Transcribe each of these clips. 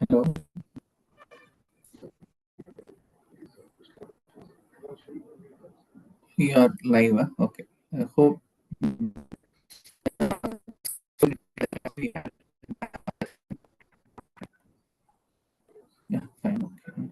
Hello. You are live, huh? Okay. I hope. Yeah, fine. Okay.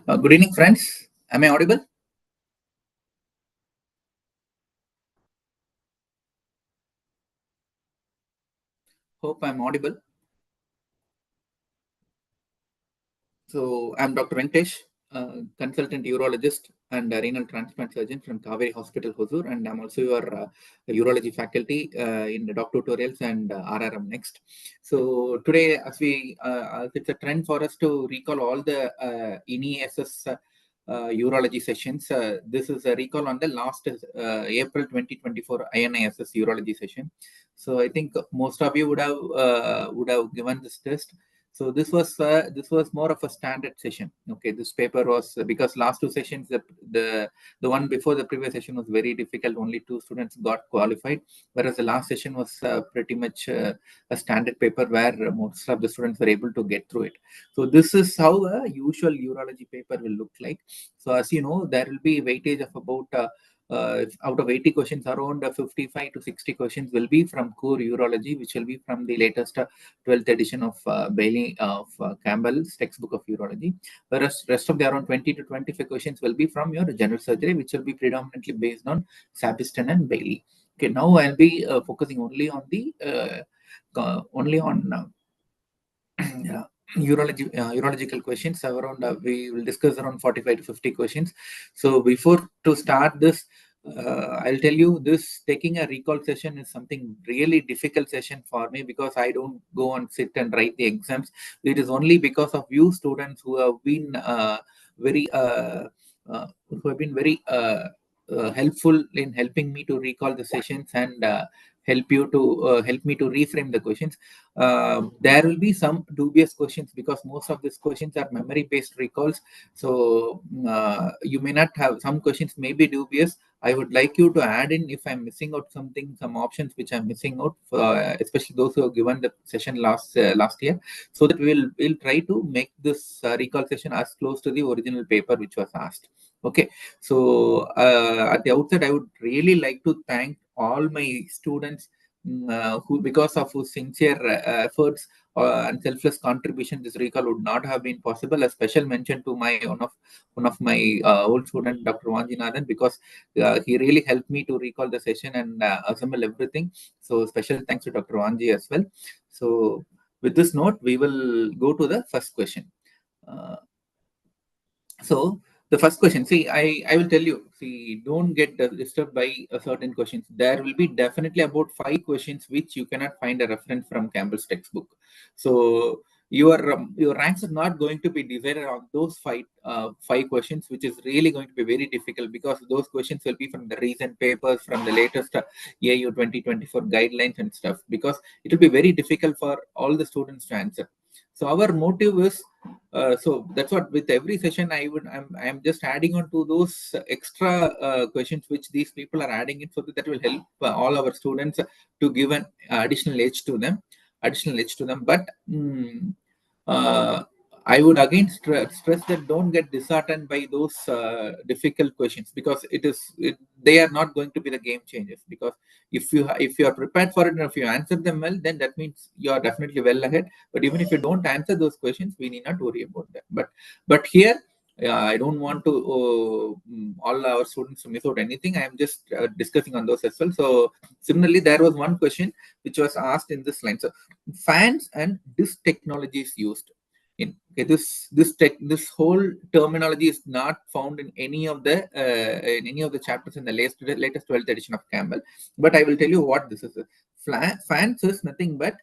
Good evening, friends. Am I audible? Hope I'm audible. So I'm Dr. Venkatesh, consultant urologist and a renal transplant surgeon from Kaveri Hospital, Hosur, and I'm also your urology faculty in the DocTutorials and RRM Next. So today, it's a trend for us to recall all the INI SS urology sessions. This is a recall on the last April 2024 INI SS urology session. So I think most of you would have given this test. So this was more of a standard session. Okay, this paper was because last two sessions the one before the previous session was very difficult. Only two students got qualified, whereas the last session was pretty much a standard paper where most of the students were able to get through it. So this is how a usual urology paper will look like. So as you know, there will be weightage of about out of 80 questions, around 55 to 60 questions will be from core urology, which will be from the latest 12th edition of Bailey of Campbell's textbook of urology. Whereas rest of the around 20 to 25 questions will be from your general surgery, which will be predominantly based on Sabiston and Bailey. Okay, now I'll be focusing only on the only on yeah, urological questions. Around we will discuss around 45 to 50 questions. So before to start this, I'll tell you this taking a recall session is something really difficult session for me because I don't go and sit and write the exams. It is only because of you students who have been very who have been very helpful in helping me to recall the sessions and help me to reframe the questions. There will be some dubious questions because most of these questions are memory based recalls. So you may not have some questions may be dubious. I would like you to add in if I'm missing out something, some options which I'm missing out, especially those who have given the session last year, so that we'll try to make this recall session as close to the original paper which was asked. Okay, so at the outset, I would really like to thank all my students who, because of whose sincere efforts and selfless contribution, this recall would not have been possible. A special mention to my one of my old student, Dr. Vanjinathan, because he really helped me to recall the session and assemble everything. So special thanks to Dr. Vanji as well. So with this note, we will go to the first question. Uh, so the first question, see, I will tell you, see, don't get disturbed by certain questions. There will be definitely about 5 questions which you cannot find a reference from Campbell's textbook. So your ranks are not going to be decided on those five questions, which is really going to be very difficult because those questions will be from the recent papers, from the latest AU 2024 guidelines and stuff. Because it will be very difficult for all the students to answer. So our motive is so that's what with every session I'm just adding on to those extra questions which these people are adding it, so that will help all our students to give an additional edge to them, but uh, I would again stress that don't get disheartened by those difficult questions, because they are not going to be the game changers. Because if you are prepared for it and if you answer them well, then that means you are definitely well ahead. But even if you don't answer those questions, we need not worry about that. But here, I don't want to all our students to miss out anything. I am just discussing on those as well. So similarly, there was one question which was asked in this line. So fans and disc technology is used in, okay, this whole terminology is not found in any of the chapters in the latest 12th edition of Campbell. But I will tell you what this is. Fans is nothing but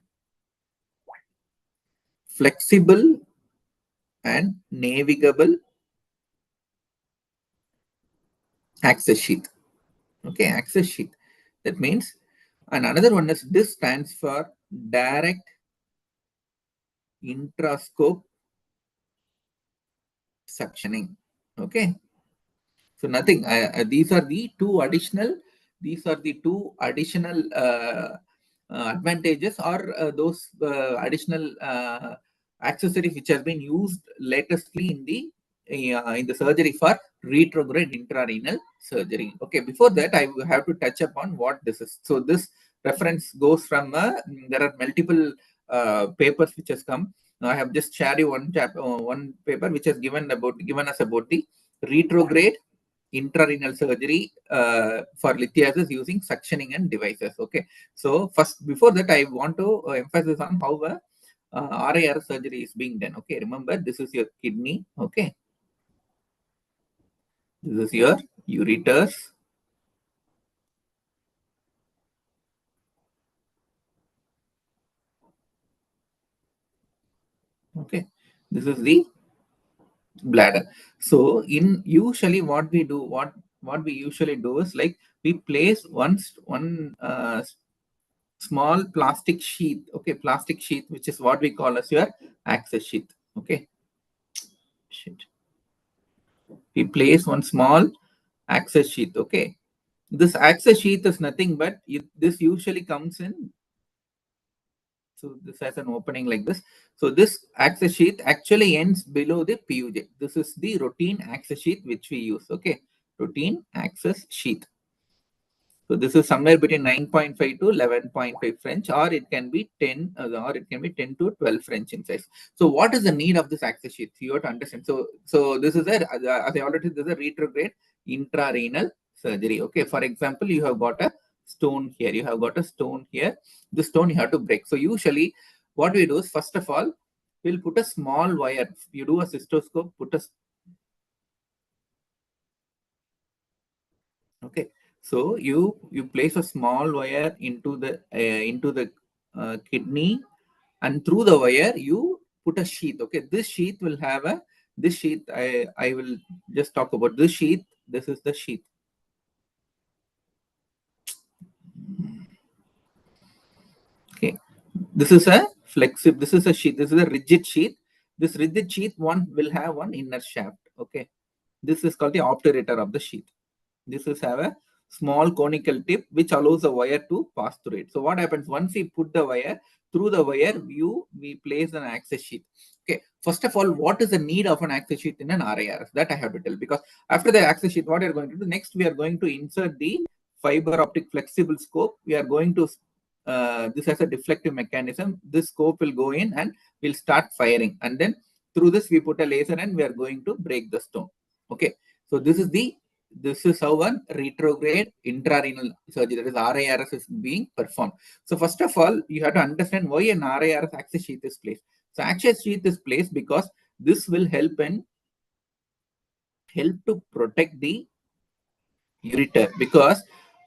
flexible and navigable access sheath. Okay, access sheath. That means, and another one is, this stands for direct, intrascope suctioning. Okay. So nothing. These are the two additional. These are the two additional advantages, or those additional accessories which has been used latestly in the surgery for retrograde intrarenal surgery. Okay. Before that, I will have to touch upon what this is. So this reference goes from. There are multiple papers which has come. Now I have just shared you one paper which has given us about the retrograde intrarenal surgery for lithiasis using suctioning and devices. Okay, so first, before that, I want to emphasize on how RIR surgery is being done. Okay, remember, this is your kidney. Okay, this is your ureters. Okay, this is the bladder. So in usually what we usually do is, like, we place one small plastic sheath. Okay, plastic sheath, which is what we call as your access sheath. Okay, sheet. We place one small access sheath. Okay, this access sheath is nothing but this usually comes in. So this has an opening like this. So this access sheath actually ends below the PUJ. This is the routine access sheath which we use. Okay, routine access sheath. So this is somewhere between 9.5 to 11.5 French, or it can be 10 to 12 French in size. So what is the need of this access sheath? You have to understand. So this is as I already said, this is a retrograde intrarenal surgery. Okay, for example, you have got a stone here. You have got a stone here. The stone you have to break. So usually, what we do is, first of all, we'll put a small wire. You do a cystoscope. Okay, so you place a small wire into the kidney, and through the wire you put a sheath. Okay, this sheath will have a this sheath. I will just talk about this sheath. This is the sheath. Okay, this is a flexible. This is a sheath. This is a rigid sheath. This rigid sheath one will have one inner shaft. Okay, this is called the obturator of the sheath. This is have a small conical tip which allows the wire to pass through it. So what happens once we put the wire through the wire, we place an access sheath. Okay, first of all, what is the need of an access sheath in an RIRS? That I have to tell, because after the access sheath, what we are going to do next, we are going to insert the fiber optic flexible scope. We are going to this has a deflective mechanism. This scope will go in and will start firing, and then through this we put a laser and we are going to break the stone. Okay, so this is how one retrograde intrarenal surgery, that is RIRS, is being performed. So first of all, you have to understand why an RIRS access sheath is placed. So access sheath is placed because this will help to protect the ureter, because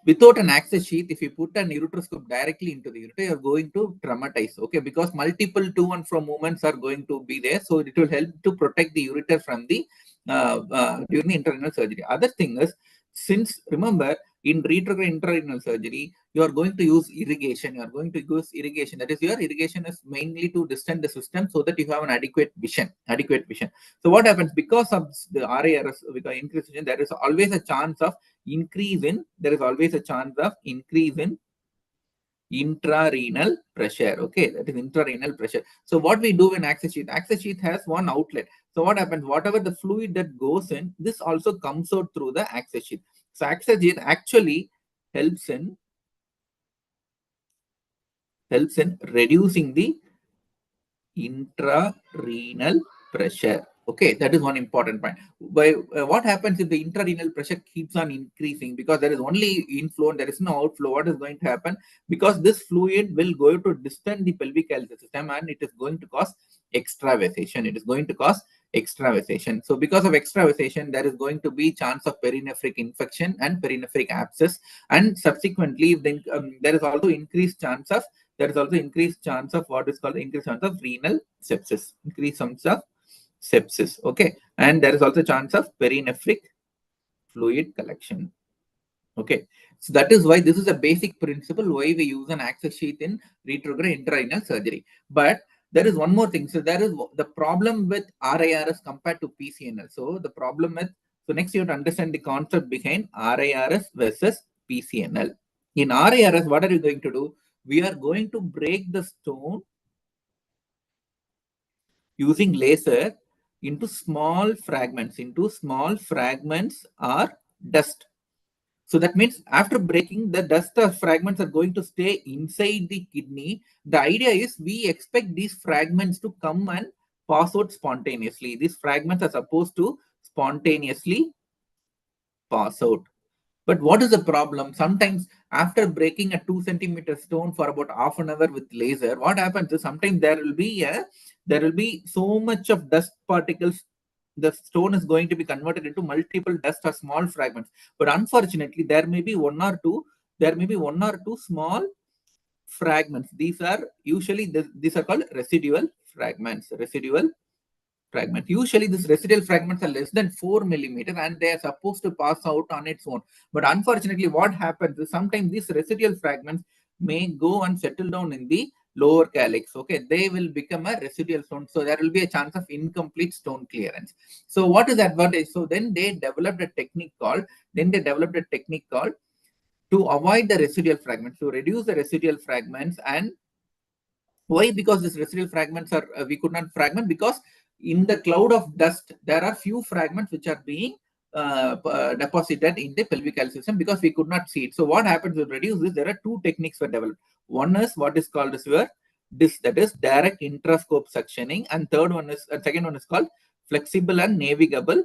without an access sheath, if you put an ureteroscope directly into the ureter, you're going to traumatize. Okay, because multiple to and from movements are going to be there, so it will help to protect the ureter from the during the intrarenal surgery. Other thing is, since remember, in retrograde intrarenal surgery, you are going to use irrigation. You are going to use irrigation. That is, your irrigation is mainly to distend the system so that you have an adequate vision. So what happens, because of the RARS, with the increase vision, there is always a chance of increase in intrarenal pressure. Okay, that is intrarenal pressure. So what we do in access sheath has one outlet. So what happens, whatever the fluid that goes in, this also comes out through the access sheath. So access sheath actually helps in reducing the intrarenal pressure. Okay, that is one important point. By what happens if the intrarenal pressure keeps on increasing, because there is only inflow and there is no outflow? What is going to happen? Because this fluid will go to distend the pelvic health system, and it is going to cause extravasation. So because of extravasation, there is going to be chance of perinephric infection and perinephric abscess, and subsequently, then there is also increased chance of what is called increased chance of renal sepsis, Okay, and there is also chance of perinephric fluid collection. Okay, so that is why this is a basic principle why we use an access sheath in retrograde intrarenal surgery. But there is one more thing. So there is the problem with RIRS compared to PCNL. So the problem with, so next you have to understand the concept behind RIRS versus PCNL. In RIRS, what are you going to do? We are going to break the stone using laser into small fragments, or dust. So that means after breaking, the dust or fragments are going to stay inside the kidney. The idea is we expect these fragments to come and pass out spontaneously. These fragments are supposed to spontaneously pass out. But what is the problem? Sometimes after breaking a 2 centimeter stone for about half an hour with laser, what happens is sometimes there will be so much of dust particles. The stone is going to be converted into multiple dust or small fragments. But unfortunately, there may be one or two small fragments. These are usually these are called residual fragments. Usually, these residual fragments are less than 4 millimeter and they are supposed to pass out on its own. But unfortunately, what happens is sometimes these residual fragments may go and settle down in the lower calyx. Okay, they will become a residual stone. So there will be a chance of incomplete stone clearance. So what is the advantage? So then they developed a technique called to avoid the residual fragments, to reduce the residual fragments. And why? Because these residual fragments are we could not fragment, because in the cloud of dust there are few fragments which are being deposited in the pelvic system, because we could not see it. So what happens to reduce this? There are two techniques were developed. One is what is called as your this, that is direct intrascope suctioning, and second one is called flexible and navigable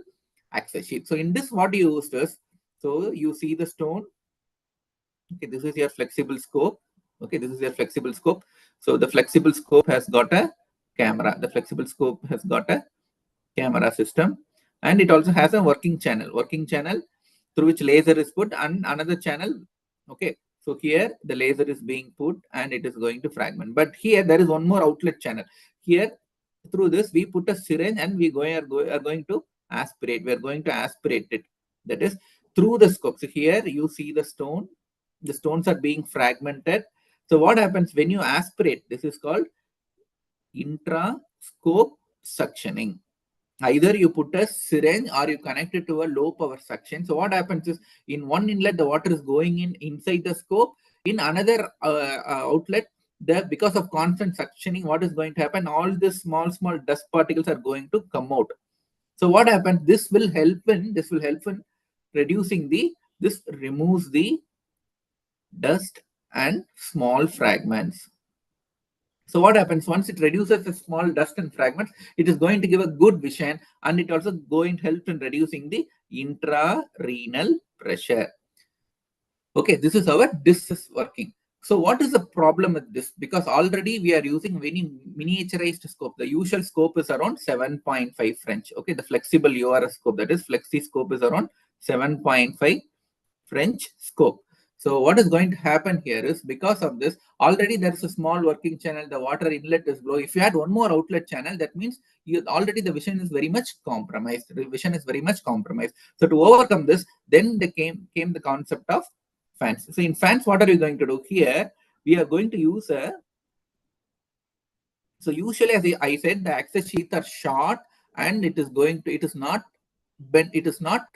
access sheet. So in this, what you used is, so you see the stone. Okay, this is your flexible scope. Okay, this is your flexible scope. So the flexible scope has got a camera. The flexible scope has got a camera system, and it also has a working channel through which laser is put, and another channel. Okay, so here the laser is being put and it is going to fragment. But here there is one more outlet channel. Here through this we put a syringe and we are going to aspirate. We are going to aspirate it. That is through the scope. So here you see the stone. The stones are being fragmented. So what happens when you aspirate? This is called intrascope suctioning. Either you put a syringe or you connect it to a low power suction. So what happens is, in one inlet the water is going inside the scope. In another outlet, because of constant suctioning, what is going to happen? All these small dust particles are going to come out. So what happens? This will help in reducing this removes the dust and small fragments. So what happens once it reduces the small dust and fragments, it is going to give a good vision, and it also going to help in reducing the intrarenal pressure. Okay, this is how this is working. So what is the problem with this? Because already we are using very miniaturized scope. The usual scope is around 7.5 French. Okay, the flexible URS scope, that is flexi scope, is around 7.5 French scope. So what is going to happen here is, because of this, already there is a small working channel, the water inlet is low. If you add one more outlet channel, that means already the vision is very much compromised. The vision is very much compromised. So to overcome this, then came the concept of fans. So in fans, what are you going to do? Here, we are going to use so usually, as I said, the access sheets are short and it is not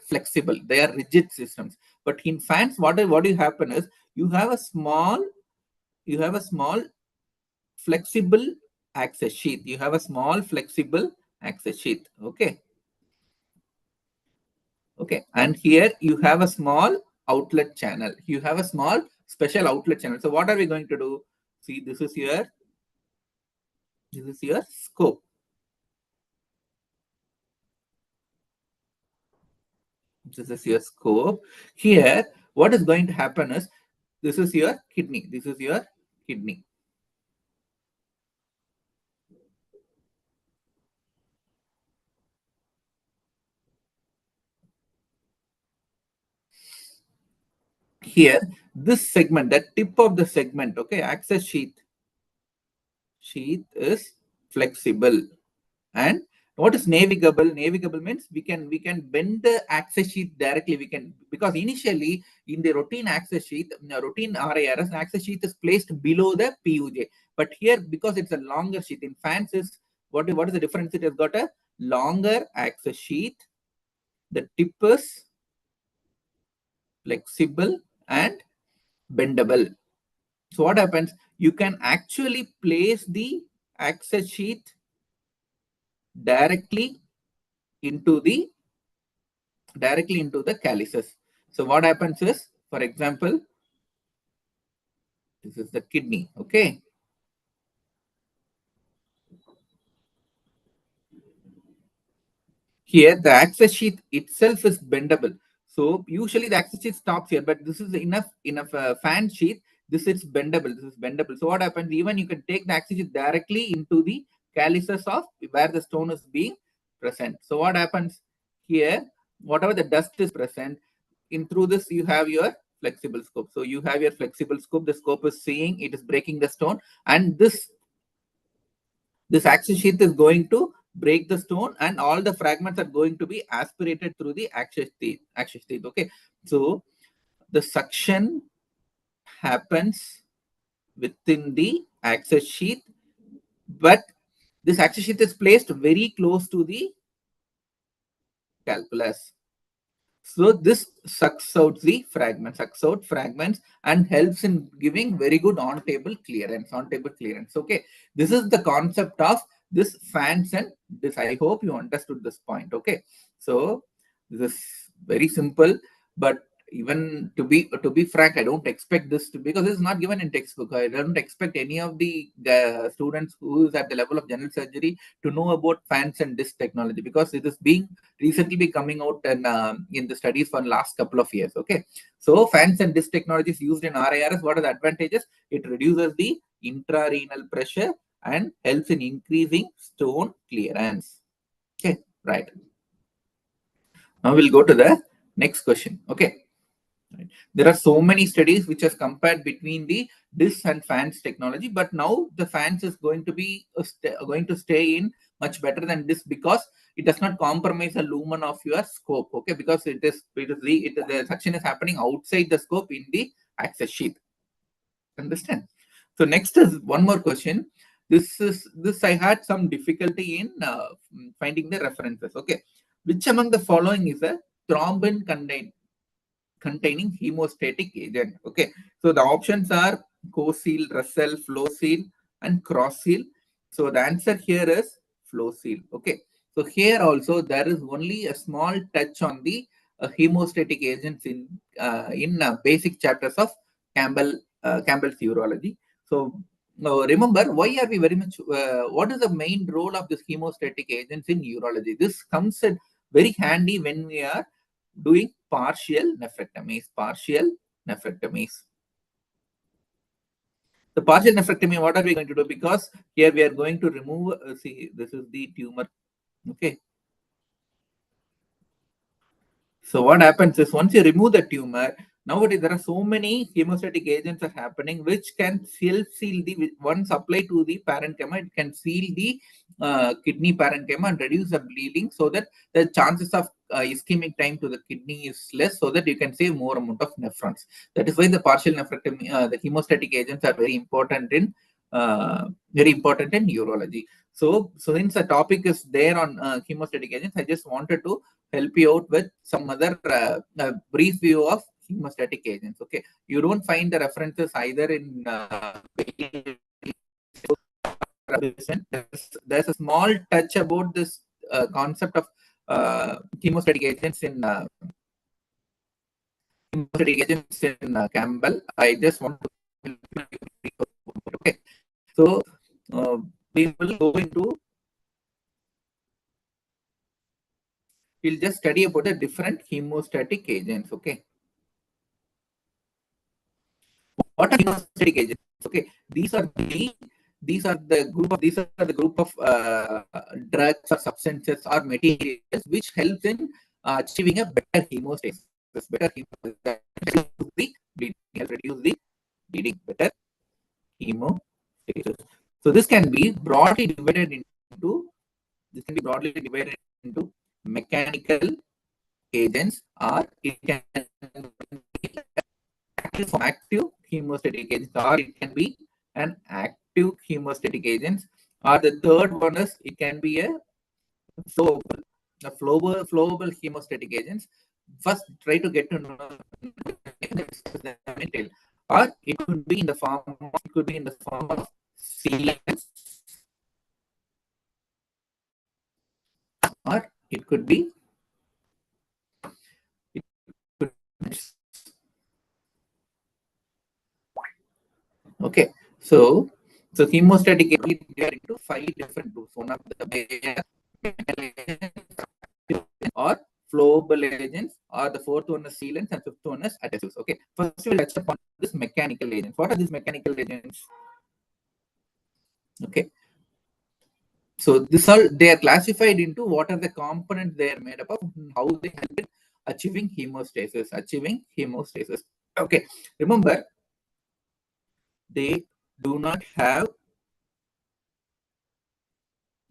flexible. They are rigid systems. But in fans, what will happen is, you have a small flexible access sheet. Okay. And here you have a small outlet channel. You have a small special outlet channel. So what are we going to do? See, this is your scope. This is your scope. Here, what is going to happen is, this is your kidney. Here, this segment, the tip of the segment, okay, access sheath is flexible, and What is navigable? Navigable means we can bend the access sheet directly. We can, because initially in the routine access sheet, routine RIRS, access sheet is placed below the PUJ. But here, because it's a longer sheet, in fans is what is the difference? It has got a longer access sheet. The tip is flexible and bendable. So what happens? You can actually place the access sheet directly into the calyces. So what happens is, for example, this is the kidney. Okay. Here, the access sheet itself is bendable. So usually the access sheet stops here, but this is enough fan sheet. This is bendable. This is bendable. So what happens? Even you can take the access sheet directly into the calyces of where the stone is being present. So what happens here? Whatever the dust is present, in through this you have your flexible scope. So you have your flexible scope. The scope is seeing, it is breaking the stone, and this access sheath is going to break the stone, and all the fragments are going to be aspirated through the access teeth. Okay, so the suction happens within the access sheath, but this access sheath is placed very close to the calculus. So this sucks out fragments and helps in giving very good on-table clearance. Okay, this is the concept of this fans and this. I hope you understood this point. Okay, so this is very simple, but even to be frank, I don't expect this to, because it's not given in textbook. I don't expect any of the students who is at the level of general surgery to know about fans and disc technology, because it is being recently be coming out and in the studies for the last couple of years. Okay, so fans and disc technology is used in RIRS. What are the advantages? It reduces the intrarenal pressure and helps in increasing stone clearance. Okay, right. Now we'll go to the next question. Okay. Right. There are so many studies which has compared between the disc and fans technology, but now the fans is going to be going to stay in much better than this, because it does not compromise the lumen of your scope. Okay, because the suction is happening outside the scope in the access sheet. Understand? So next is one more question. This I had some difficulty in finding the references. Okay, which among the following is a thrombin containing hemostatic agent? Okay, so the options are co-seal, Russell, flow seal, and cross seal. So the answer here is flow seal. Okay, so here also there is only a small touch on the hemostatic agents in basic chapters of Campbell's urology. So now remember, why are we very much what is the main role of this hemostatic agents in urology? This comes in very handy when we are doing partial nephrectomies. The partial nephrectomy, what are we going to do? Because here we are going to remove, see, this is the tumor. Okay. So what happens is, once you remove the tumor, nowadays there are so many hemostatic agents are happening which can seal the, once applied to the parenchyma, it can seal the kidney parenchyma and reduce the bleeding, so that the chances of ischemic time to the kidney is less, so that you can save more amount of nephrons. That is why the partial nephrectomy, the hemostatic agents are very important in urology. So since the topic is there on hemostatic agents, I just wanted to help you out with some other brief view of hemostatic agents. Okay, you don't find the references either in there's a small touch about this concept of hemostatic agents in Campbell. I just want to, okay. So we will go into, we'll just study about the different hemostatic agents. Okay, what are hemostatic agents? Okay, these are the group of drugs or substances or materials which helps in achieving a better hemostasis. Better hemostasis, reduce the bleeding. Better hemostasis. So this can be broadly divided into This can be broadly divided into mechanical agents, or it can be active hemostatic agents, or it can be an active hemostatic agents, or the third one is it can be a flowable hemostatic agents. First, try to get to know the or it could be in the form of sealants, or it could be okay. So hemostatic agents are into 5 different groups. One of the or flowable agents, or the fourth one is sealants, and fifth one is adhesives. Okay, first we'll touch upon this mechanical agents. What are these mechanical agents? Okay, so this all they are classified into what are the components they are made up of, how they help in achieving hemostasis. Okay, remember they do not have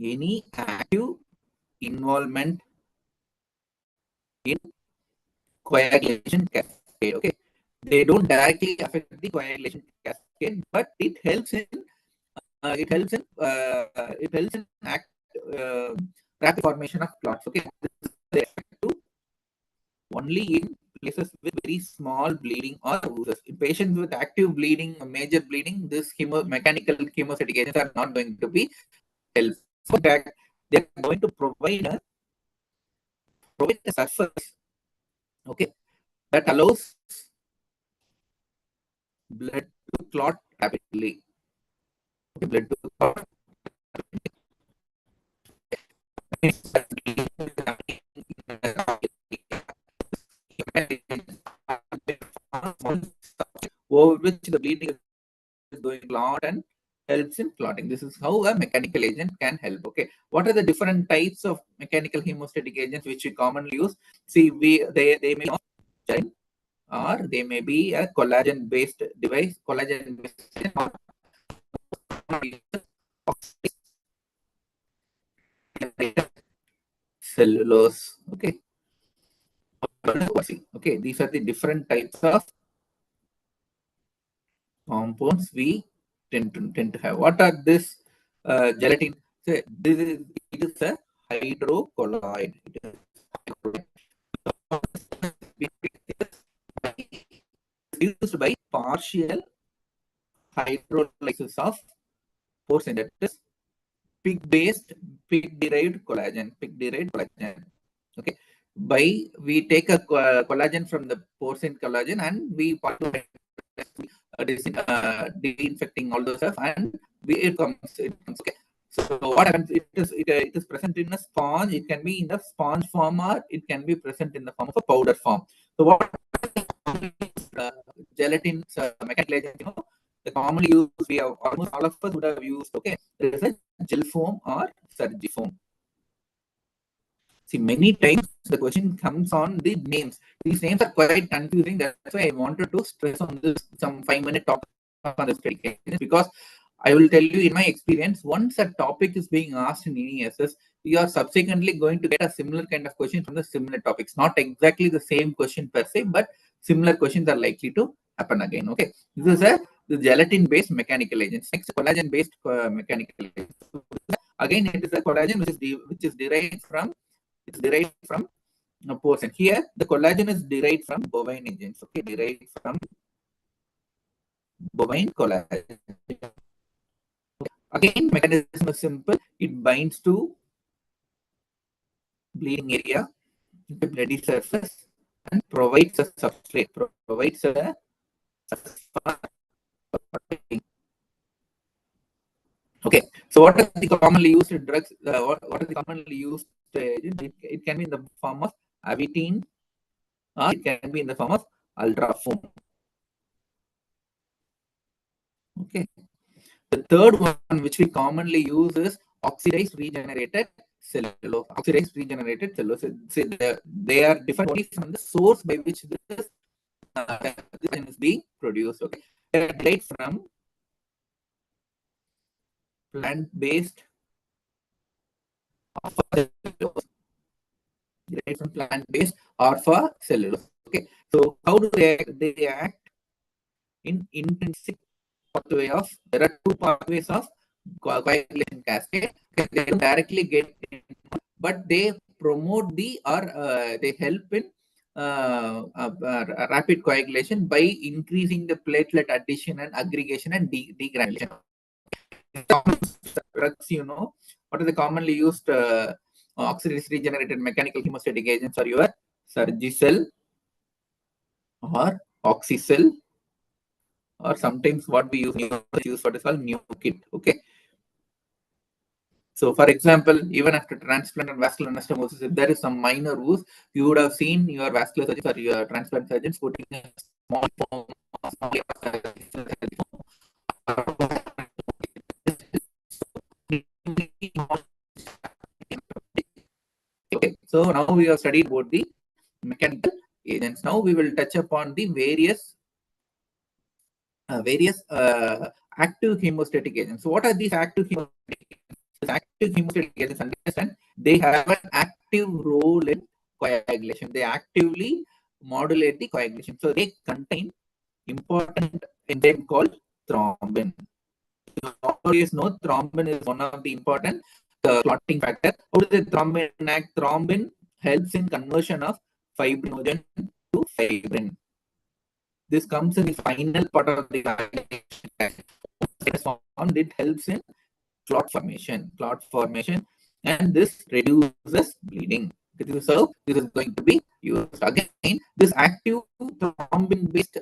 any active involvement in coagulation cascade. Okay, they don't directly affect the coagulation cascade, but it helps in uh, rapid formation of clots. Okay, this is only in places with very small bleeding or oozes. In patients with active bleeding, major bleeding, this mechanical hemostatic agents are not going to be helpful. In fact, they are going to provide a surface, okay, that allows blood to clot rapidly. Okay, blood to clot. Over which the bleeding is going clot and helps in clotting. This is how a mechanical agent can help. Okay, what are the different types of mechanical hemostatic agents which we commonly use? See, they may be, or they may be a collagen based device, collagen based cellulose. Okay, okay, these are the different types of compounds we tend to have. What are this gelatin? So it is a hydrocolloid. It is used by partial hydrolysis of porcine, that is pig-derived collagen. Okay, we take a collagen from the porcine collagen and we disinfecting all those stuff, and it comes. Okay. So what happens? It is present in a sponge. It can be in the sponge form, or it can be present in the form of a powder form. So what gelatin mechanical agent? The commonly used, we have almost all of us would have used. Okay, there is a gel foam or surgery foam. See, many times the question comes on the names. These names are quite confusing. That's why I wanted to stress on this some 5-minute talk on this topic, because I will tell you in my experience, once a topic is being asked in INI SS, you are subsequently going to get a similar kind of question from the similar topics. Not exactly the same question per se, but similar questions are likely to happen again. Okay, this is the gelatin-based mechanical agents. Next, collagen-based mechanical agents. Again, it is a collagen which is derived from a porcine. Here, the collagen is derived from bovine agents. Okay, derived from bovine collagen. Again, mechanism is simple. It binds to bleeding area, the bloody surface, and provides a substrate. Provides a okay. So, what are the commonly used drugs? What are the commonly used agents? It can be in the form of avitine, or it can be in the form of ultrafoam. Okay. The third one which we commonly use is oxidized regenerated cellulose. Oxidized regenerated cellulose. They are different only from the source by which this is being produced. Okay, they are derived from plant-based derived from plant-based or for cellulose. Okay, so how do they act in intrinsic pathway of? There are two pathways of coagulation cascade. They don't directly get in, but they promote the or they help in rapid coagulation by increasing the platelet addition and aggregation and degranulation. Drugs, what are the commonly used oxidase regenerated mechanical hemostatic agents are your Surgicel or Oxycel, or sometimes what we use what is called new kit. Okay. So, for example, even after transplant and vascular anastomosis, if there is some minor ooze, you would have seen your vascular surgeons or your transplant surgeons putting a small foam, okay. So now we have studied about the mechanical agents. Now we will touch upon the various active hemostatic agents. So what are these active hemostatic agents? Active hemostatic agents, understand, they have an active role in coagulation. They actively modulate the coagulation. So they contain important enzyme called thrombin. You always know thrombin is one of the important clotting factor. How does the thrombin act? Thrombin helps in conversion of fibrinogen to fibrin. This comes in the final part of the coagulation. It helps in clot formation, and this reduces bleeding. So this is going to be used again. This active thrombin-based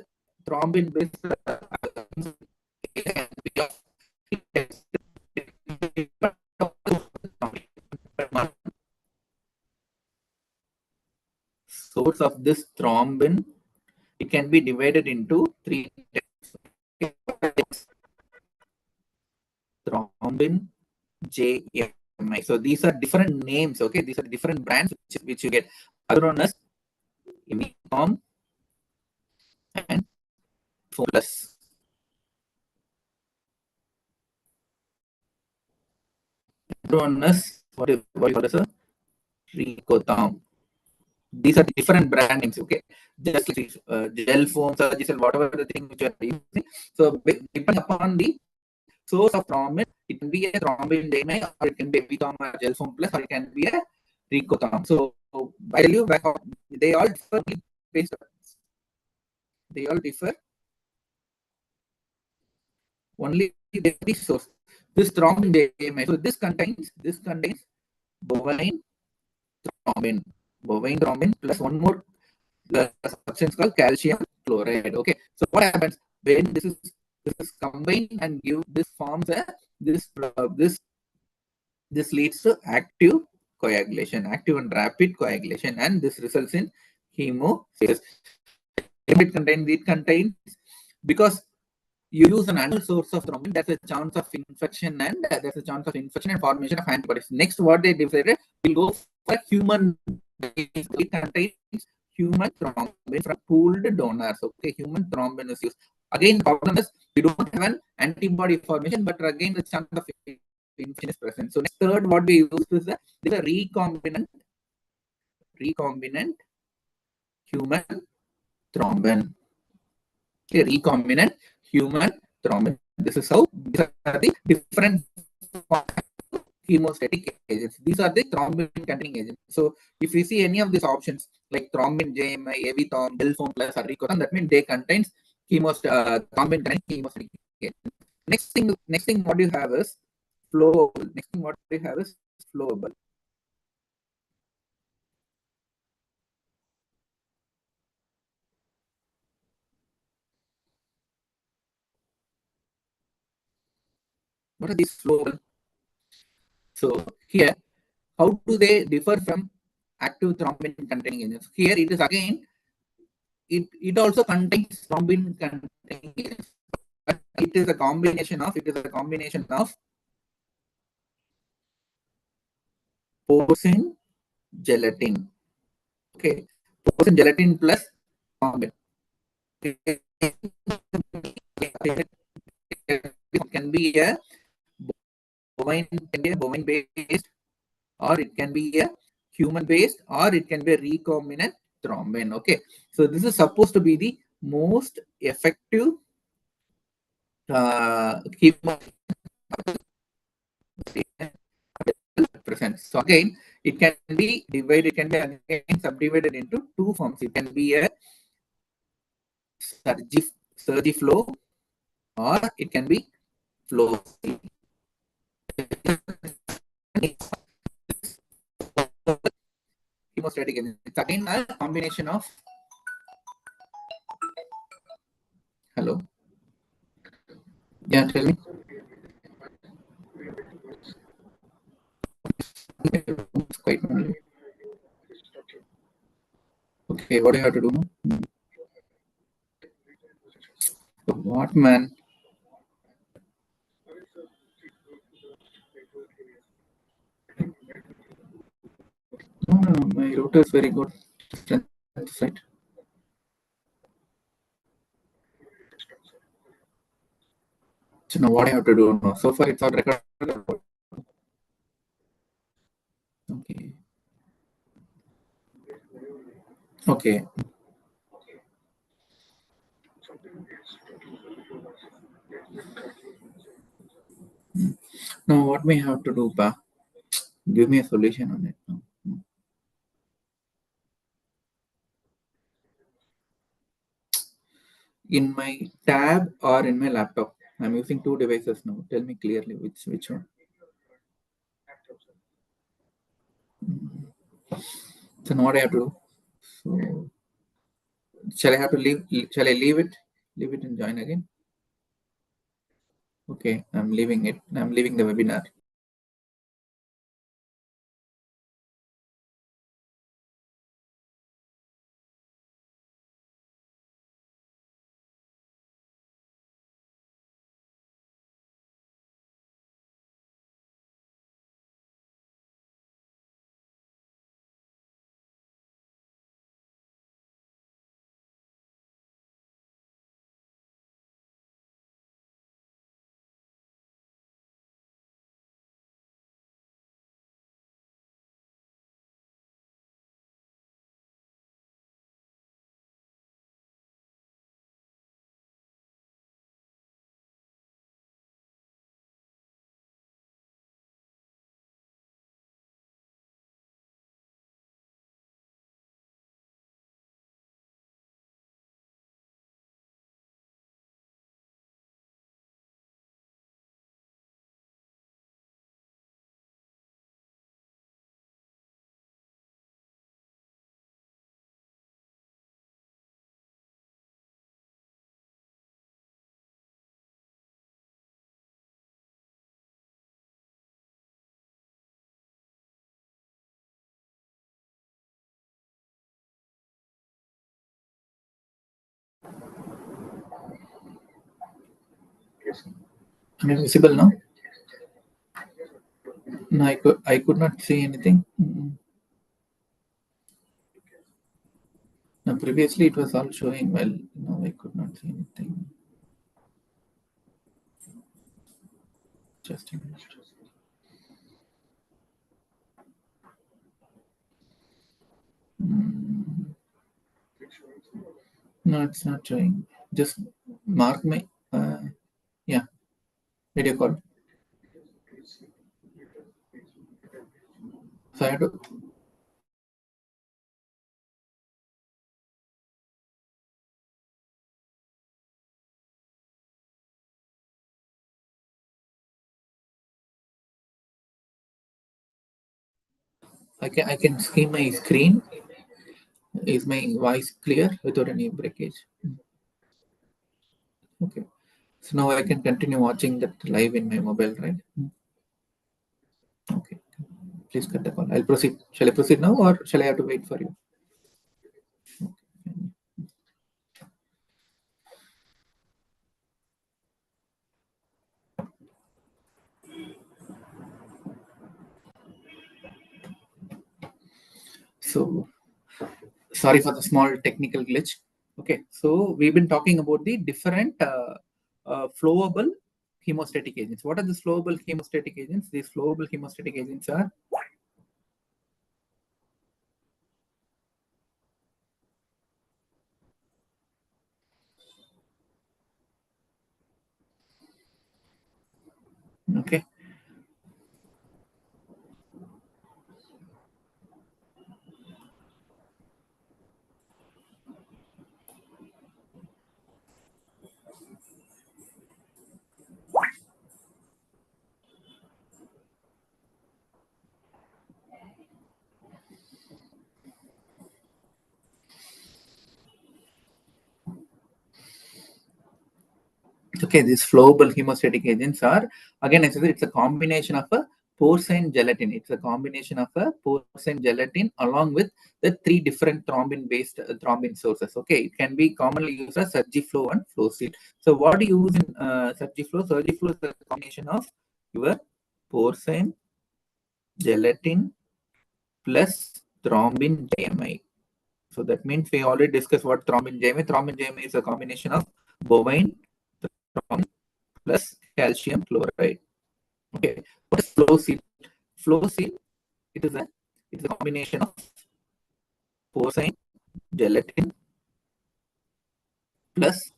source of this thrombin, it can be divided into three types. Thrombin, JMI. So these are different names. Okay, these are different brands which you get. Other known as Imicom and Plus. Known as what is a Ricotam. These are different brand names. Okay, just like gel foam, surgical, whatever the thing which you are using. So depending upon the source of thrombin, it can be a thrombin JMI, or it can be a Vitom or gel foam plus, or it can be a Ricotam. So I tell you, they all differ based. They all differ only the source. This thrombin JMI. So this contains bovine thrombin plus one more substance called calcium chloride. Okay, so what happens when this is combined and this forms a this leads to active coagulation, active and rapid coagulation, and this results in hemostasis. It contains because you use an animal source of thrombin, there's a chance of infection and formation of antibodies. Next, what they decided, will go for human. It contains human thrombin from pooled donors. Okay, human thrombin is used. Again, the problem is we don't have an antibody formation, but again the chance of infection is present. So next, third, what we use is a recombinant human thrombin. Okay, recombinant human thrombin. This is how these are the different hemostatic agents. These are the thrombin containing agents. So if you see any of these options like thrombin, JMI, Avitom, Delphone plus or Ricotam, that means they contains thrombin containing hemostatic agents. Next thing what you have is flowable. What are these flowable? So here, how do they differ from active thrombin containing agents? Here it is again, it also contains thrombin containing agents. But it is a combination of porcine gelatin. Okay, porcine gelatin plus thrombin. It can be a bovine based or it can be a human-based, or it can be a recombinant thrombin. Okay, so this is supposed to be the most effective chemo present. So again, it can be divided, it can be again subdivided into two forms. It can be a surgiflow, or it can be flow. Hemostatic agent. It's again a combination of. Hello. Yeah, tell me. It's quite only. Okay, what do you have to do now? What, man? No, no, no, my router is very good. Right. So now what I have to do now? So far it's all recorded. Okay. Okay. Now what we have to do, Pa? Give me a solution on it now. In my tab or in my laptop? I'm using two devices now. Tell me clearly which one. So now what I have to do? So shall I have to leave? Shall I leave it? Leave it and join again? Okay, I'm leaving it. I'm leaving the webinar. Am I visible now? No, I could not see anything. Now previously it was all showing well. Now I could not see anything. Just a minute. No, it's not showing. Just mark my yeah, video call. So I have to. I can see my screen. Is my voice clear without any breakage? Okay. So now I can continue watching that live in my mobile, right? Okay. Please cut the call. I'll proceed. Shall I proceed now, or shall I have to wait for you? So sorry for the small technical glitch. Okay, so we've been talking about the different flowable hemostatic agents. What are the flowable hemostatic agents? These flowable hemostatic agents are Okay. Okay, these flowable hemostatic agents are, again, I said it's a combination of a porcine gelatin. It's a combination of a porcine gelatin along with the three different thrombin-based thrombin sources. Okay, it can be commonly used as Surgiflow and FlowSeal. So, what do you use in Surgiflow? Surgiflow is a combination of your porcine gelatin plus thrombin JMI. So that means we already discussed what thrombin JMI. Thrombin JMI is a combination of bovine thrombin plus calcium chloride. Okay, what is flow seal? Flow seal, it is a combination of porcine gelatin plus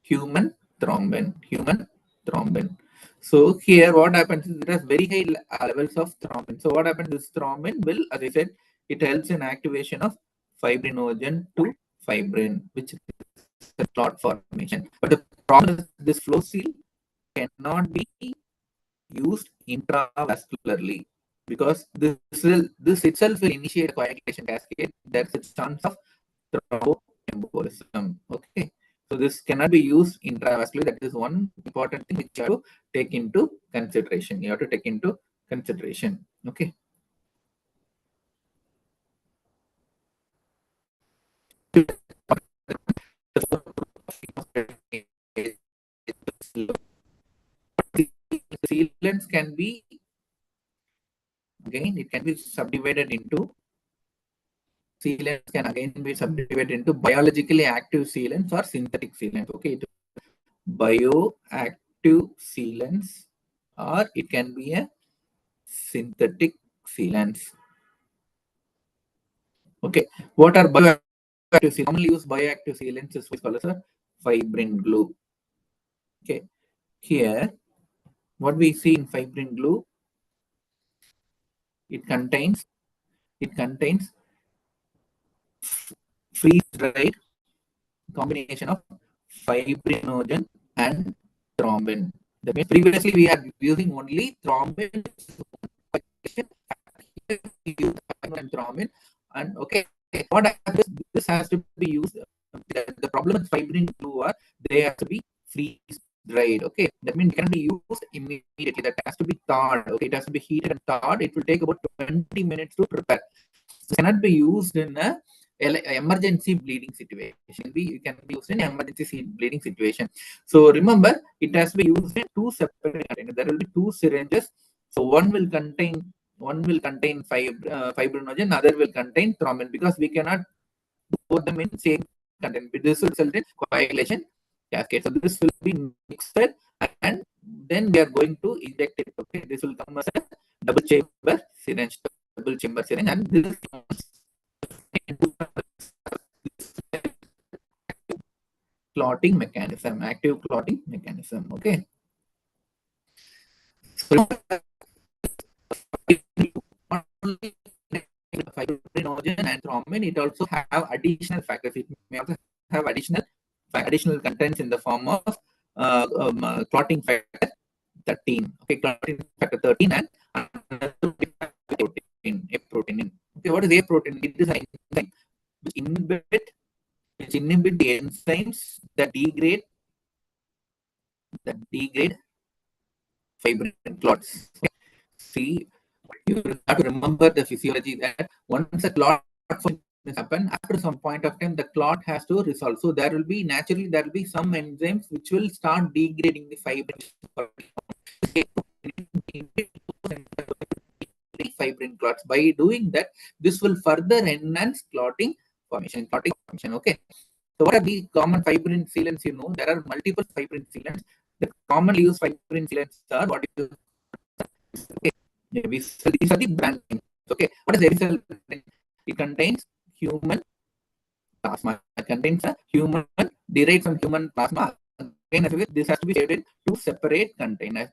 human thrombin. Human thrombin. So here what happens is it has very high levels of thrombin. So what happens is thrombin will, as I said, it helps in activation of fibrinogen to fibrin, which is a clot formation. But the problem is this flow seal cannot be used intravascularly because this itself will initiate a coagulation cascade. There's a chance of thromboembolism. Okay, so this cannot be used intravascularly. That is one important thing which you have to take into consideration. You have to take into consideration. Okay. Sealants can be, again, it can be subdivided into sealants can again be subdivided into biologically active sealants or synthetic sealants. Okay, bioactive sealants or it can be a synthetic sealants. Okay, what are bioactive sealants? Commonly used bioactive sealants is called as a fibrin glue. Okay, here what we see in fibrin glue, it contains freeze dried combination of fibrinogen and thrombin. That means previously we are using only thrombin and thrombin, and okay, what happens? This has to be used. The problem with fibrin glue are they have to be freeze dried. Okay, that means it can be used immediately. That has to be thawed. Okay, it has to be heated and thawed. It will take about 20 minutes to prepare. It cannot be used in a emergency bleeding situation. It can be used in emergency bleeding situation. So remember, it has to be used in two separate containers. There will be two syringes. So one will contain fibrinogen, other will contain thrombin because we cannot put them in same content. This will result in coagulation cascade. So this will be mixed and then we are going to inject it. Okay, this will come as a double chamber syringe, and this clotting mechanism, active clotting mechanism. Okay. So fibrinogen and thrombin, it also have additional factors. It may also have additional contents in the form of clotting factor 13. Okay, clotting factor 13 and a protein. Okay, what is a protein? It is an enzyme which inhibit the enzymes that degrade fibrin clots. Okay. See, you have to remember the physiology that once a clot happen, after some point of time, the clot has to resolve. So there will be some enzymes which will start degrading the fibrin clots. By doing that, this will further enhance clotting formation. Okay. So what are the common fibrin sealants? There are multiple fibrin sealants. The commonly used fibrin sealants are what is okay. These are the brand names. Okay. What is Aerosol? It contains human plasma. It contains a human derived from human plasma. this has to be saved in two separate containers.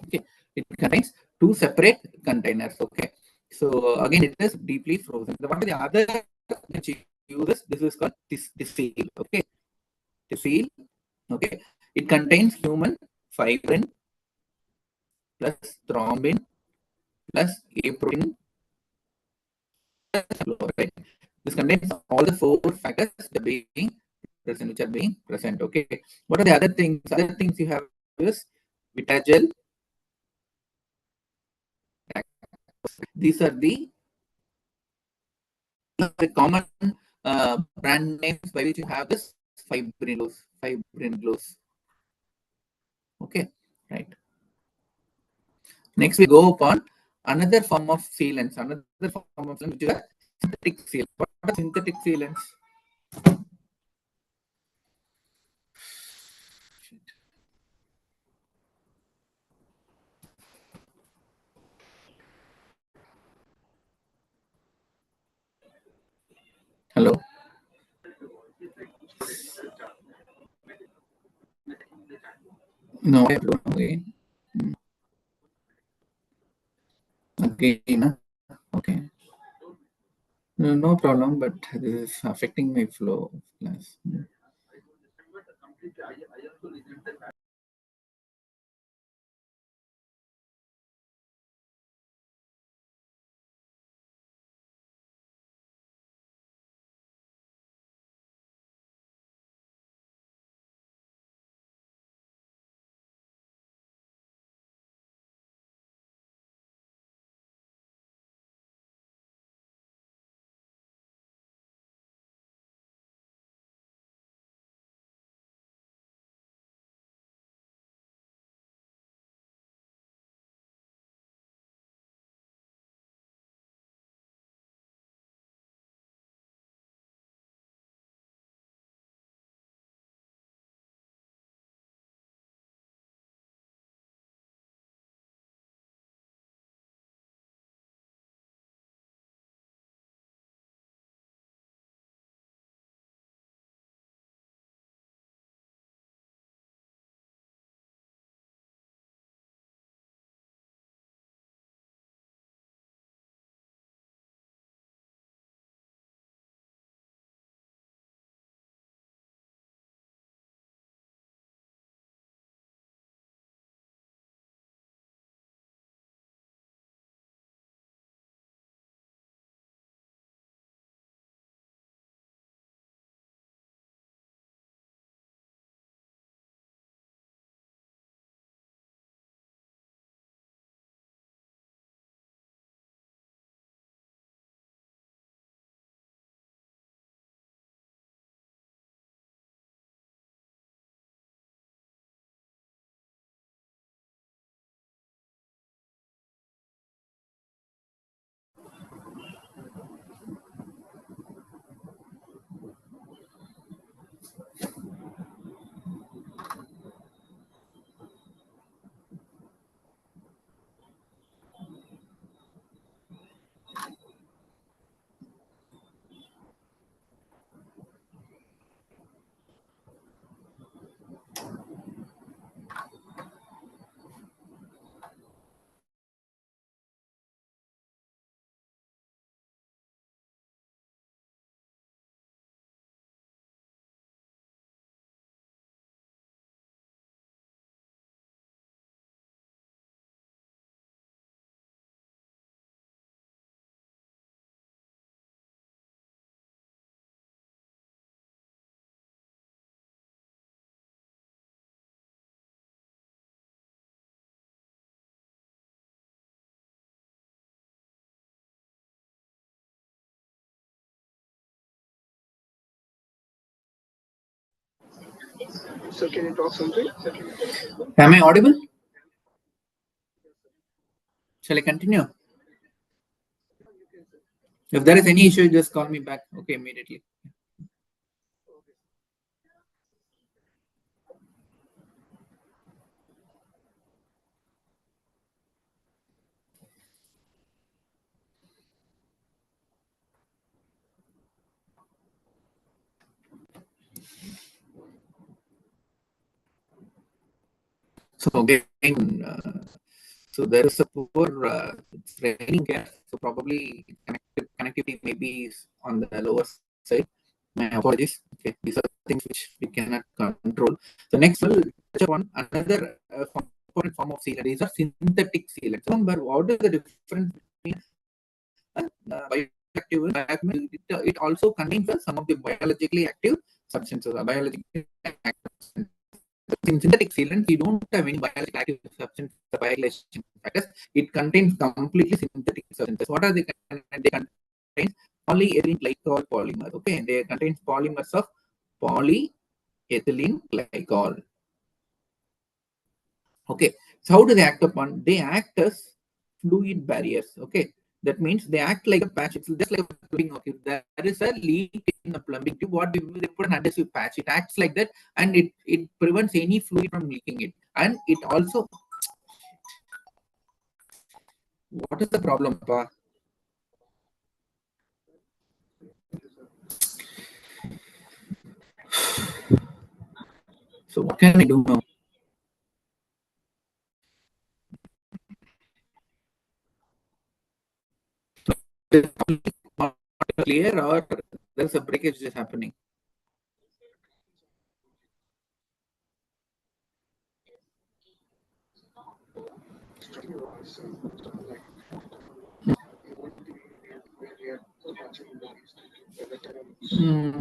Okay, it contains two separate containers. Okay, so again, it is deeply frozen. What are the other which uses? This is called this seal. Okay, the seal. Okay, it contains human fibrin plus thrombin plus A protein plus chloride. This contains all the four factors that being present, which are being present. Okay, what are the other things? Other things you have is vitagel. These are the common brand names by which you have this fibrin glues. Okay, right. Next we go upon another form of sealants, which is synthetic sealants. What are synthetic sealants? Hello. No, okay. Again, okay. No problem, but this is affecting my flow of class. So can you talk something? Am I audible? Shall I continue? If there is any issue, just call me back. Okay, immediately. So again, so there is a poor training here. So probably connectivity maybe is on the lower side. My apologies. Okay, these are things which we cannot control. So next we'll touch upon another important form of sealant. These are synthetic sealants. Remember, what is the difference between bioactive and bioactive? It also contains some of the biologically active substances, biologically active. In synthetic sealant, we don't have any biological active substance, the biolation factors. It contains completely synthetic substances. What are they? They contain polyethylene glycol polymers. Okay, they contain polymers of polyethylene glycol. Okay, so how do they act upon? They act as fluid barriers. Okay, that means they act like a patch. It's just like a plumbing. Okay, there is a leak in the plumbing tube. What we do, they put an adhesive patch. It acts like that, and it prevents any fluid from leaking it. And it also, what is the problem, Pa? So what can I do now? Is it not clear, or there's a breakage is happening? Hmm.